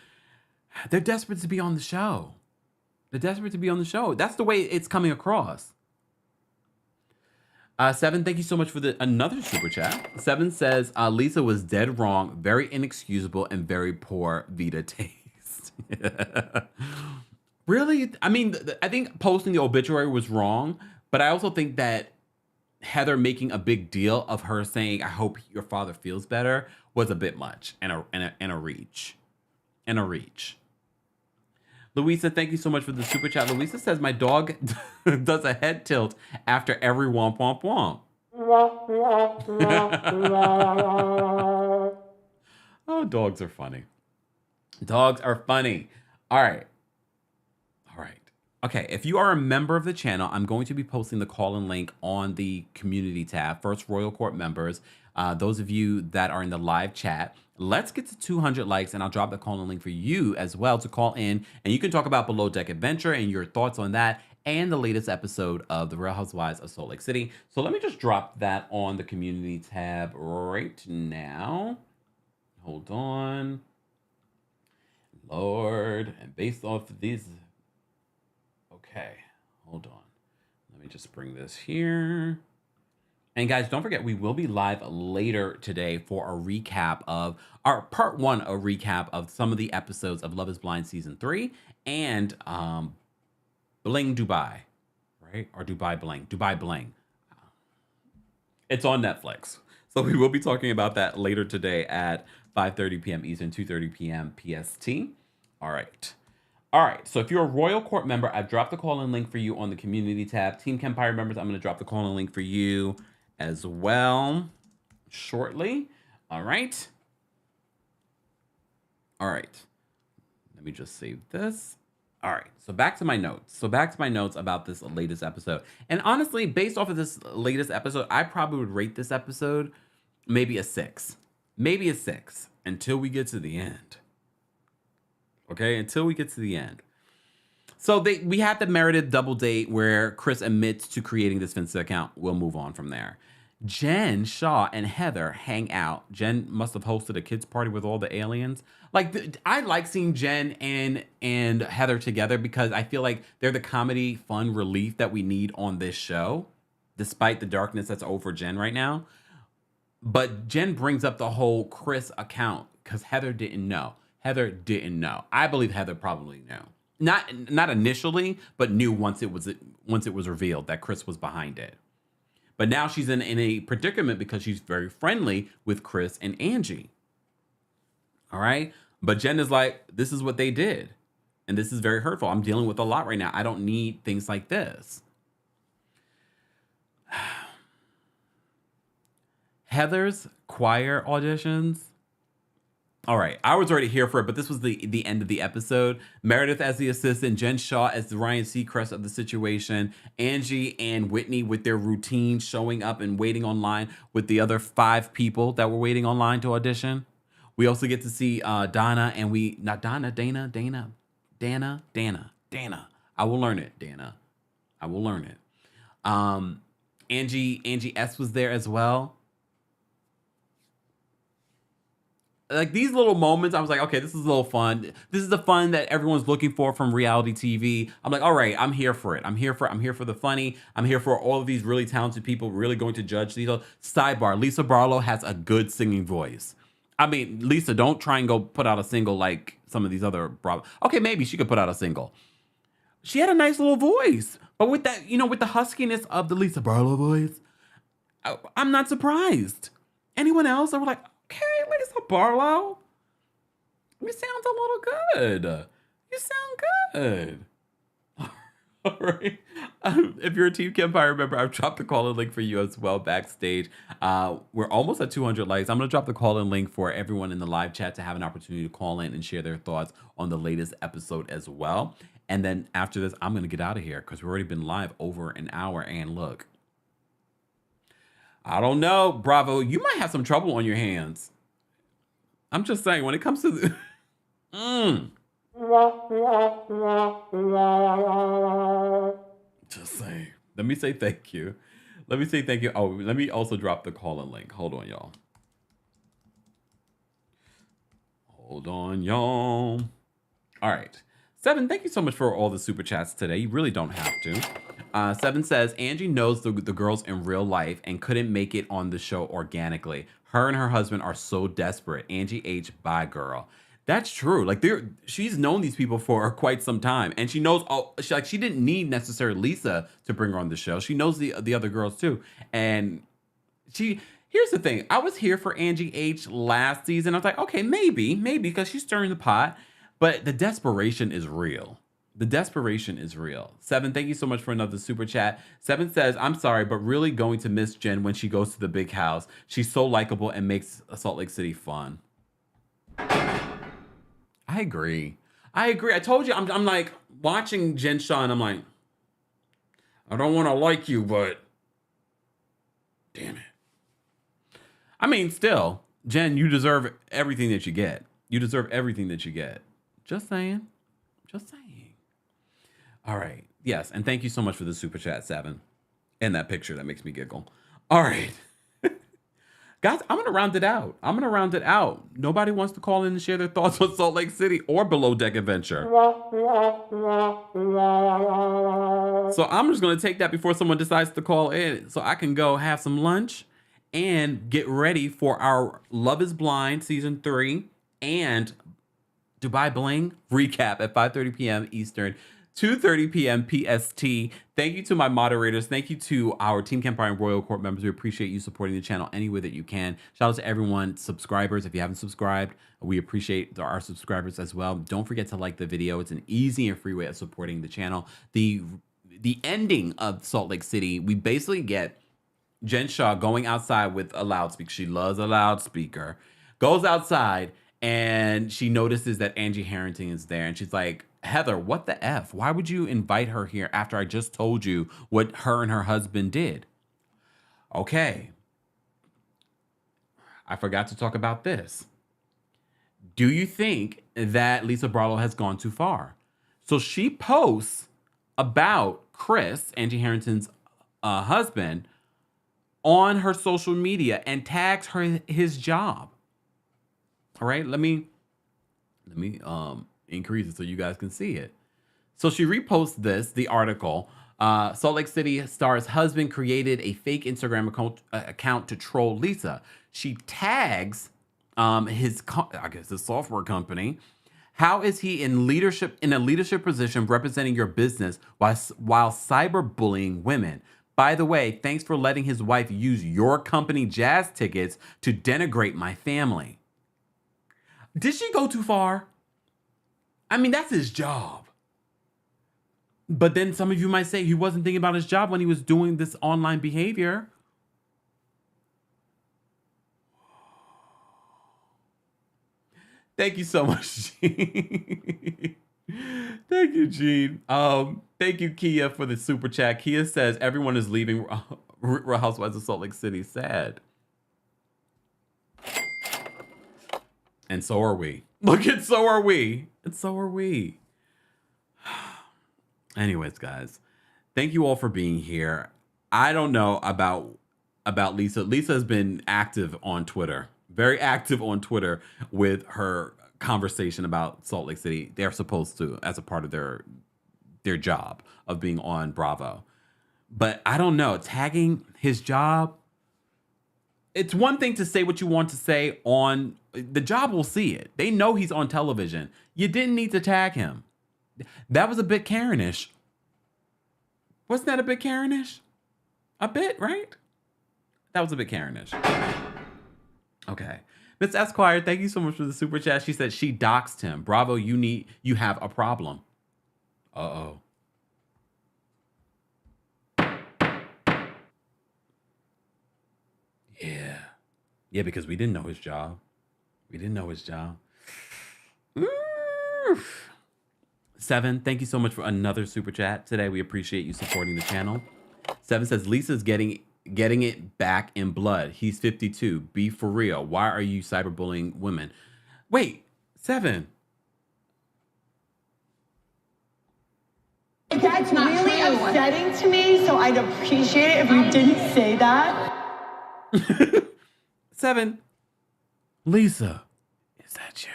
They're desperate to be on the show. They're desperate to be on the show. That's the way it's coming across. Seven, thank you so much for another super chat. Seven says Lisa was dead wrong, very inexcusable, and very poor Vita taste. Really? I mean, I think posting the obituary was wrong, but I also think that Heather making a big deal of her saying, "I hope your father feels better," was a bit much and a reach. And a reach. Louisa, thank you so much for the super chat. Louisa says, my dog does a head tilt after every womp womp womp. Oh, dogs are funny. Dogs are funny. All right. Okay, if you are a member of the channel, I'm going to be posting the call-in link on the community tab. First, Royal Court members, those of you that are in the live chat, let's get to 200 likes, and I'll drop the call-in link for you as well to call in, and you can talk about Below Deck Adventure and your thoughts on that and the latest episode of The Real Housewives of Salt Lake City. So let me just drop that on the community tab right now. Hold on. Lord, and based off of these... Okay, hold on. Let me just bring this here. And guys, don't forget, we will be live later today for a recap of our part one, a recap of some of the episodes of Love is Blind season 3 and Bling Dubai, right? Or Dubai Bling. It's on Netflix. So we will be talking about that later today at 5:30 p.m. Eastern, 2:30 p.m. PST. All right, so if you're a Royal Court member, I've dropped the call-in link for you on the community tab. Team Kempire members, I'm going to drop the call-in link for you as well shortly. All right. Let me just save this. All right, so back to my notes. About this latest episode. And honestly, based off of this latest episode, I probably would rate this episode maybe a 6. Maybe a 6 until we get to the end. Okay, until we get to the end. So we had the Meredith double date where Chris admits to creating this Finsta account. We'll move on from there. Jen, Shaw, and Heather hang out. Jen must have hosted a kids party with all the aliens. Like, I like seeing Jen and Heather together because I feel like they're the comedy, fun relief that we need on this show, despite the darkness that's over Jen right now. But Jen brings up the whole Chris account because Heather didn't know. I believe Heather probably knew. Not initially, but knew once it was revealed that Chris was behind it. But now she's in a predicament because she's very friendly with Chris and Angie. All right? But Jen is like, this is what they did. And this is very hurtful. I'm dealing with a lot right now. I don't need things like this. Heather's choir auditions. All right, I was already here for it, but this was the end of the episode. Meredith as the assistant, Jen Shaw as the Ryan Seacrest of the situation, Angie and Whitney with their routine showing up and waiting online with the other 5 people that were waiting online to audition. We also get to see Dana. I will learn it, Dana. I will learn it. Angie S was there as well. Like, these little moments, I was like, okay, this is a little fun. This is the fun that everyone's looking for from reality TV. I'm like, all right, I'm here for it. I'm here for the funny. I'm here for all of these really talented people really going to judge these. Sidebar, Lisa Barlow has a good singing voice. I mean, Lisa, don't try and go put out a single like some of these other... Okay, maybe she could put out a single. She had a nice little voice. But with that, with the huskiness of the Lisa Barlow voice, I'm not surprised. Anyone else? I was like, okay, Lisa Barlow. You sound a little good. You sound good. All right. If you're a Team Kempire member, I've dropped the call-in link for you as well backstage. We're almost at 200 likes. I'm going to drop the call-in link for everyone in the live chat to have an opportunity to call in and share their thoughts on the latest episode as well. And then after this, I'm going to get out of here because we've already been live over an hour. And look, I don't know, Bravo, you might have some trouble on your hands. I'm just saying, when it comes to the... Just saying. Let me say thank you. Let me say thank you. Oh, let me also drop the call-in link. Hold on, y'all. All right. Seven, thank you so much for all the super chats today. You really don't have to. Seven says, Angie knows the girls in real life and couldn't make it on the show organically. Her and her husband are so desperate. Angie H, bye girl. That's true. Like she's known these people for quite some time, and she knows she didn't need necessarily Lisa to bring her on the show. She knows the other girls too. And here's the thing. I was here for Angie H last season. I was like, okay, maybe because she's stirring the pot, but the desperation is real. The desperation is real. Seven, thank you so much for another super chat. Seven says, I'm sorry, but really going to miss Jen when she goes to the big house. She's so likable and makes Salt Lake City fun. I agree. I told you, I'm like watching Jen Shaw and I'm like, I don't want to like you, but damn it. I mean, still, Jen, you deserve everything that you get. You deserve everything that you get. Just saying. Just saying. All right. Yes. And thank you so much for the super chat, Seven. And that picture that makes me giggle. All right. Guys, I'm going to round it out. Nobody wants to call in and share their thoughts on Salt Lake City or Below Deck Adventure. So I'm just going to take that before someone decides to call in so I can go have some lunch and get ready for our Love is Blind Season 3 and Dubai Bling recap at 5:30 p.m. Eastern, 2:30 p.m. PST. Thank you to my moderators. Thank you to our Team Kempire and Royal Court members. We appreciate you supporting the channel any way that you can. Shout out to everyone, subscribers. If you haven't subscribed, we appreciate our subscribers as well. Don't forget to like the video. It's an easy and free way of supporting the channel. The ending of Salt Lake City, we basically get Jen Shaw going outside with a loudspeaker. She loves a loudspeaker. Goes outside and she notices that Angie Harrington is there. And she's like, Heather, what the F? Why would you invite her here after I just told you what her and her husband did? Okay. I forgot to talk about this. Do you think that Lisa Barlow has gone too far? So she posts about Chris, Angie Harrington's husband, on her social media and tags his job. All right, let me increase it so you guys can see it. So she reposts the article. Salt Lake City star's husband created a fake Instagram account to troll Lisa. She tags his software company. How is he in a leadership position representing your business while cyberbullying women? By the way, thanks for letting his wife use your company jazz tickets to denigrate my family. Did she go too far? I mean, that's his job. But then some of you might say he wasn't thinking about his job when he was doing this online behavior. Thank you so much, Gene. Thank you, Gene. Thank you, Kia, for the super chat. Kia says everyone is leaving Real Housewives of Salt Lake City. Sad. And so are we. Look at so are we. And so are we. Anyways, guys, thank you all for being here. I don't know about Lisa. Lisa has been active on Twitter. Very active on Twitter with her conversation about Salt Lake City. They're supposed to, as a part of their job of being on Bravo. But I don't know, tagging his job, it's one thing to say what you want to say on, the job will see it. They know he's on television. You didn't need to tag him. That was a bit Karen-ish. Wasn't that a bit Karen-ish? A bit, right? That was a bit Karen-ish. Okay. Okay. Miss Esquire, thank you so much for the super chat. She said she doxed him. Bravo, you have a problem. Uh-oh. Yeah. Yeah, because we didn't know his job. Oof. 7, thank you so much for another super chat today. We appreciate you supporting the channel. 7 says, Lisa's getting it back in blood. He's 52. Be for real. Why are you cyberbullying women? Wait, 7. That's really upsetting to me, so I'd appreciate it if you didn't say that. 7. Lisa, is that you?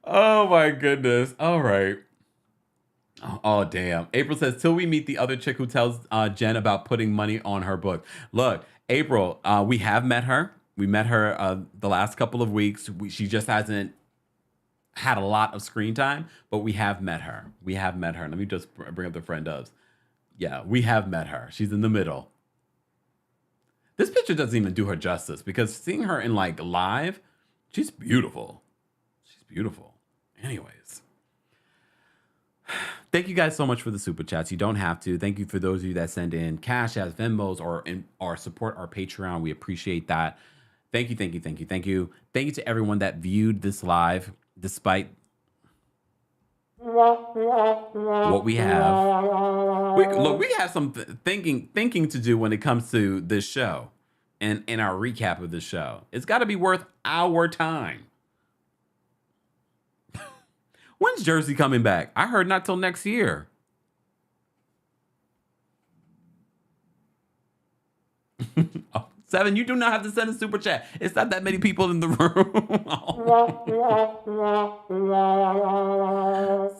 Oh my goodness. All right. Oh, damn. April says, till we meet the other chick who tells Jen about putting money on her book. Look, April, we have met her. We met her the last couple of weeks. She just hasn't had a lot of screen time, but we have met her. Let me just bring up the friend ofs. Yeah, we have met her. She's in the middle. This picture doesn't even do her justice because seeing her in like live, she's beautiful. Anyways. Thank you guys so much for the super chats. You don't have to. Thank you for those of you that send in cash as Venmos or support our Patreon. We appreciate that. Thank you. Thank you to everyone that viewed this live despite what we have. We have some thinking to do when it comes to this show and our recap of this show. It's got to be worth our time. When's Jersey coming back? I heard not till next year. Oh, 7, you do not have to send a super chat. It's not that many people in the room.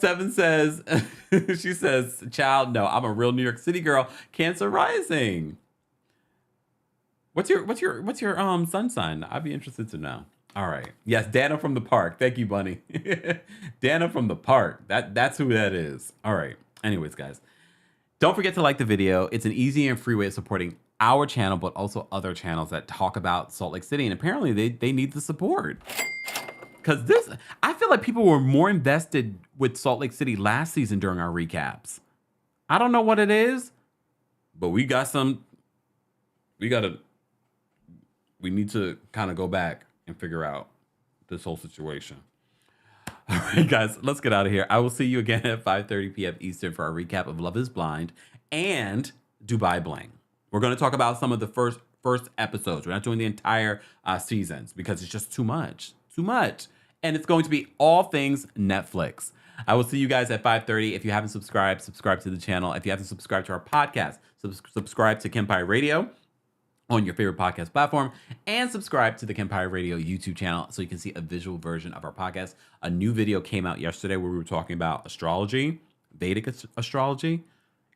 7 says, she says, child, no, I'm a real New York City girl. Cancer rising. What's your sun sign? I'd be interested to know. All right. Yes, Dana from the park. Thank you, Bunny. Dana from the park. That's who that is. All right. Anyways, guys, don't forget to like the video. It's an easy and free way of supporting our channel, but also other channels that talk about Salt Lake City. And apparently they need the support. Because I feel like people were more invested with Salt Lake City last season during our recaps. I don't know what it is, but we need to kind of go back and figure out this whole situation. All right, guys, let's get out of here. I will see you again at 5:30 p.m. Eastern for our recap of Love is Blind and Dubai Bling. We're going to talk about some of the first episodes. We're not doing the entire seasons because it's just too much. And it's going to be all things Netflix. I will see you guys at 5:30. If you haven't subscribed, subscribe to the channel. If you haven't subscribed to our podcast, subscribe to Kempire Radio on your favorite podcast platform, and subscribe to the Kempire Radio YouTube channel so you can see a visual version of our podcast. A new video came out yesterday where we were talking about astrology, Vedic astrology.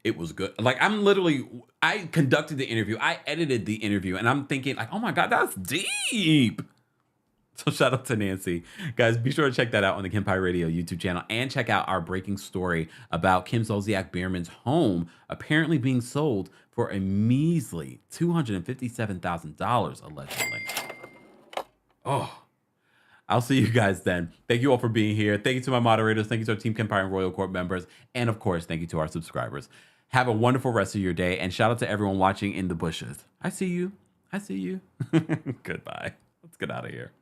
It was good. Like, I conducted the interview. I edited the interview, and I'm thinking, like, oh my God, that's deep. So shout out to Nancy. Guys, be sure to check that out on the Kempire Radio YouTube channel and check out our breaking story about Kim Zolciak Biermann's home apparently being sold for a measly $257,000 allegedly. Oh, I'll see you guys then. Thank you all for being here. Thank you to my moderators. Thank you to our Team Kempire and Royal Court members. And of course, thank you to our subscribers. Have a wonderful rest of your day. And shout out to everyone watching in the bushes. I see you. Goodbye. Let's get out of here.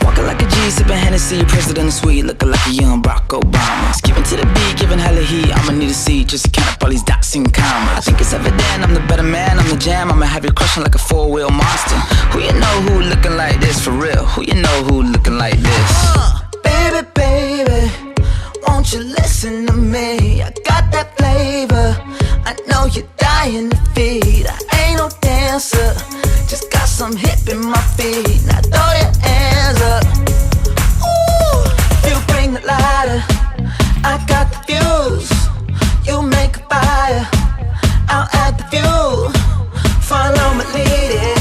Walking like a G, sipping Hennessy, president of sweet, looking like a young Barack Obama. Skipping to the beat, giving hella heat. I'ma need a seat just to count up all these dots and commas. I think it's evident I'm the better man, I'm the jam. I'ma have you crushing like a four-wheel monster. Who you know who looking like this for real? Who you know who looking like this? Baby, won't you listen to me? I got that flavor, I know you're dying to feed. I ain't no dancer, just got some hip in my feet. Now throw your hands up. Ooh, you bring the lighter, I got the fuse. You make a fire, I'll add the fuel. Follow my lead,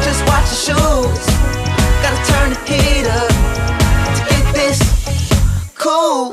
just watch your shoes. Gotta turn the heat up to get this cool.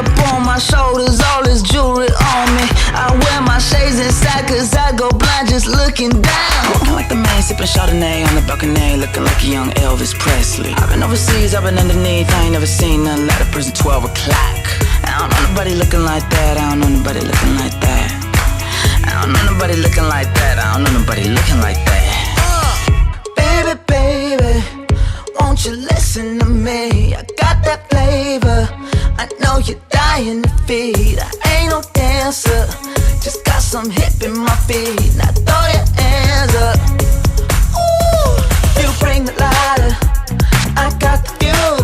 up on my shoulders, all this jewelry on me. I wear my shades inside cause I go blind just looking down. Looking like the man sipping Chardonnay on the balcony, looking like a young Elvis Presley. I've been overseas, I've been underneath, I ain't never seen nothing like a person 12 o'clock. I don't know nobody looking like that, I don't know nobody looking like that. I don't know nobody looking like that, I don't know nobody looking like that. Baby, baby, won't you listen to me? I got that flavor, I know you're dying to feed. I ain't no dancer, just got some hip in my feet. Now throw your hands up. Ooh, you bring the lighter, I got the fuel.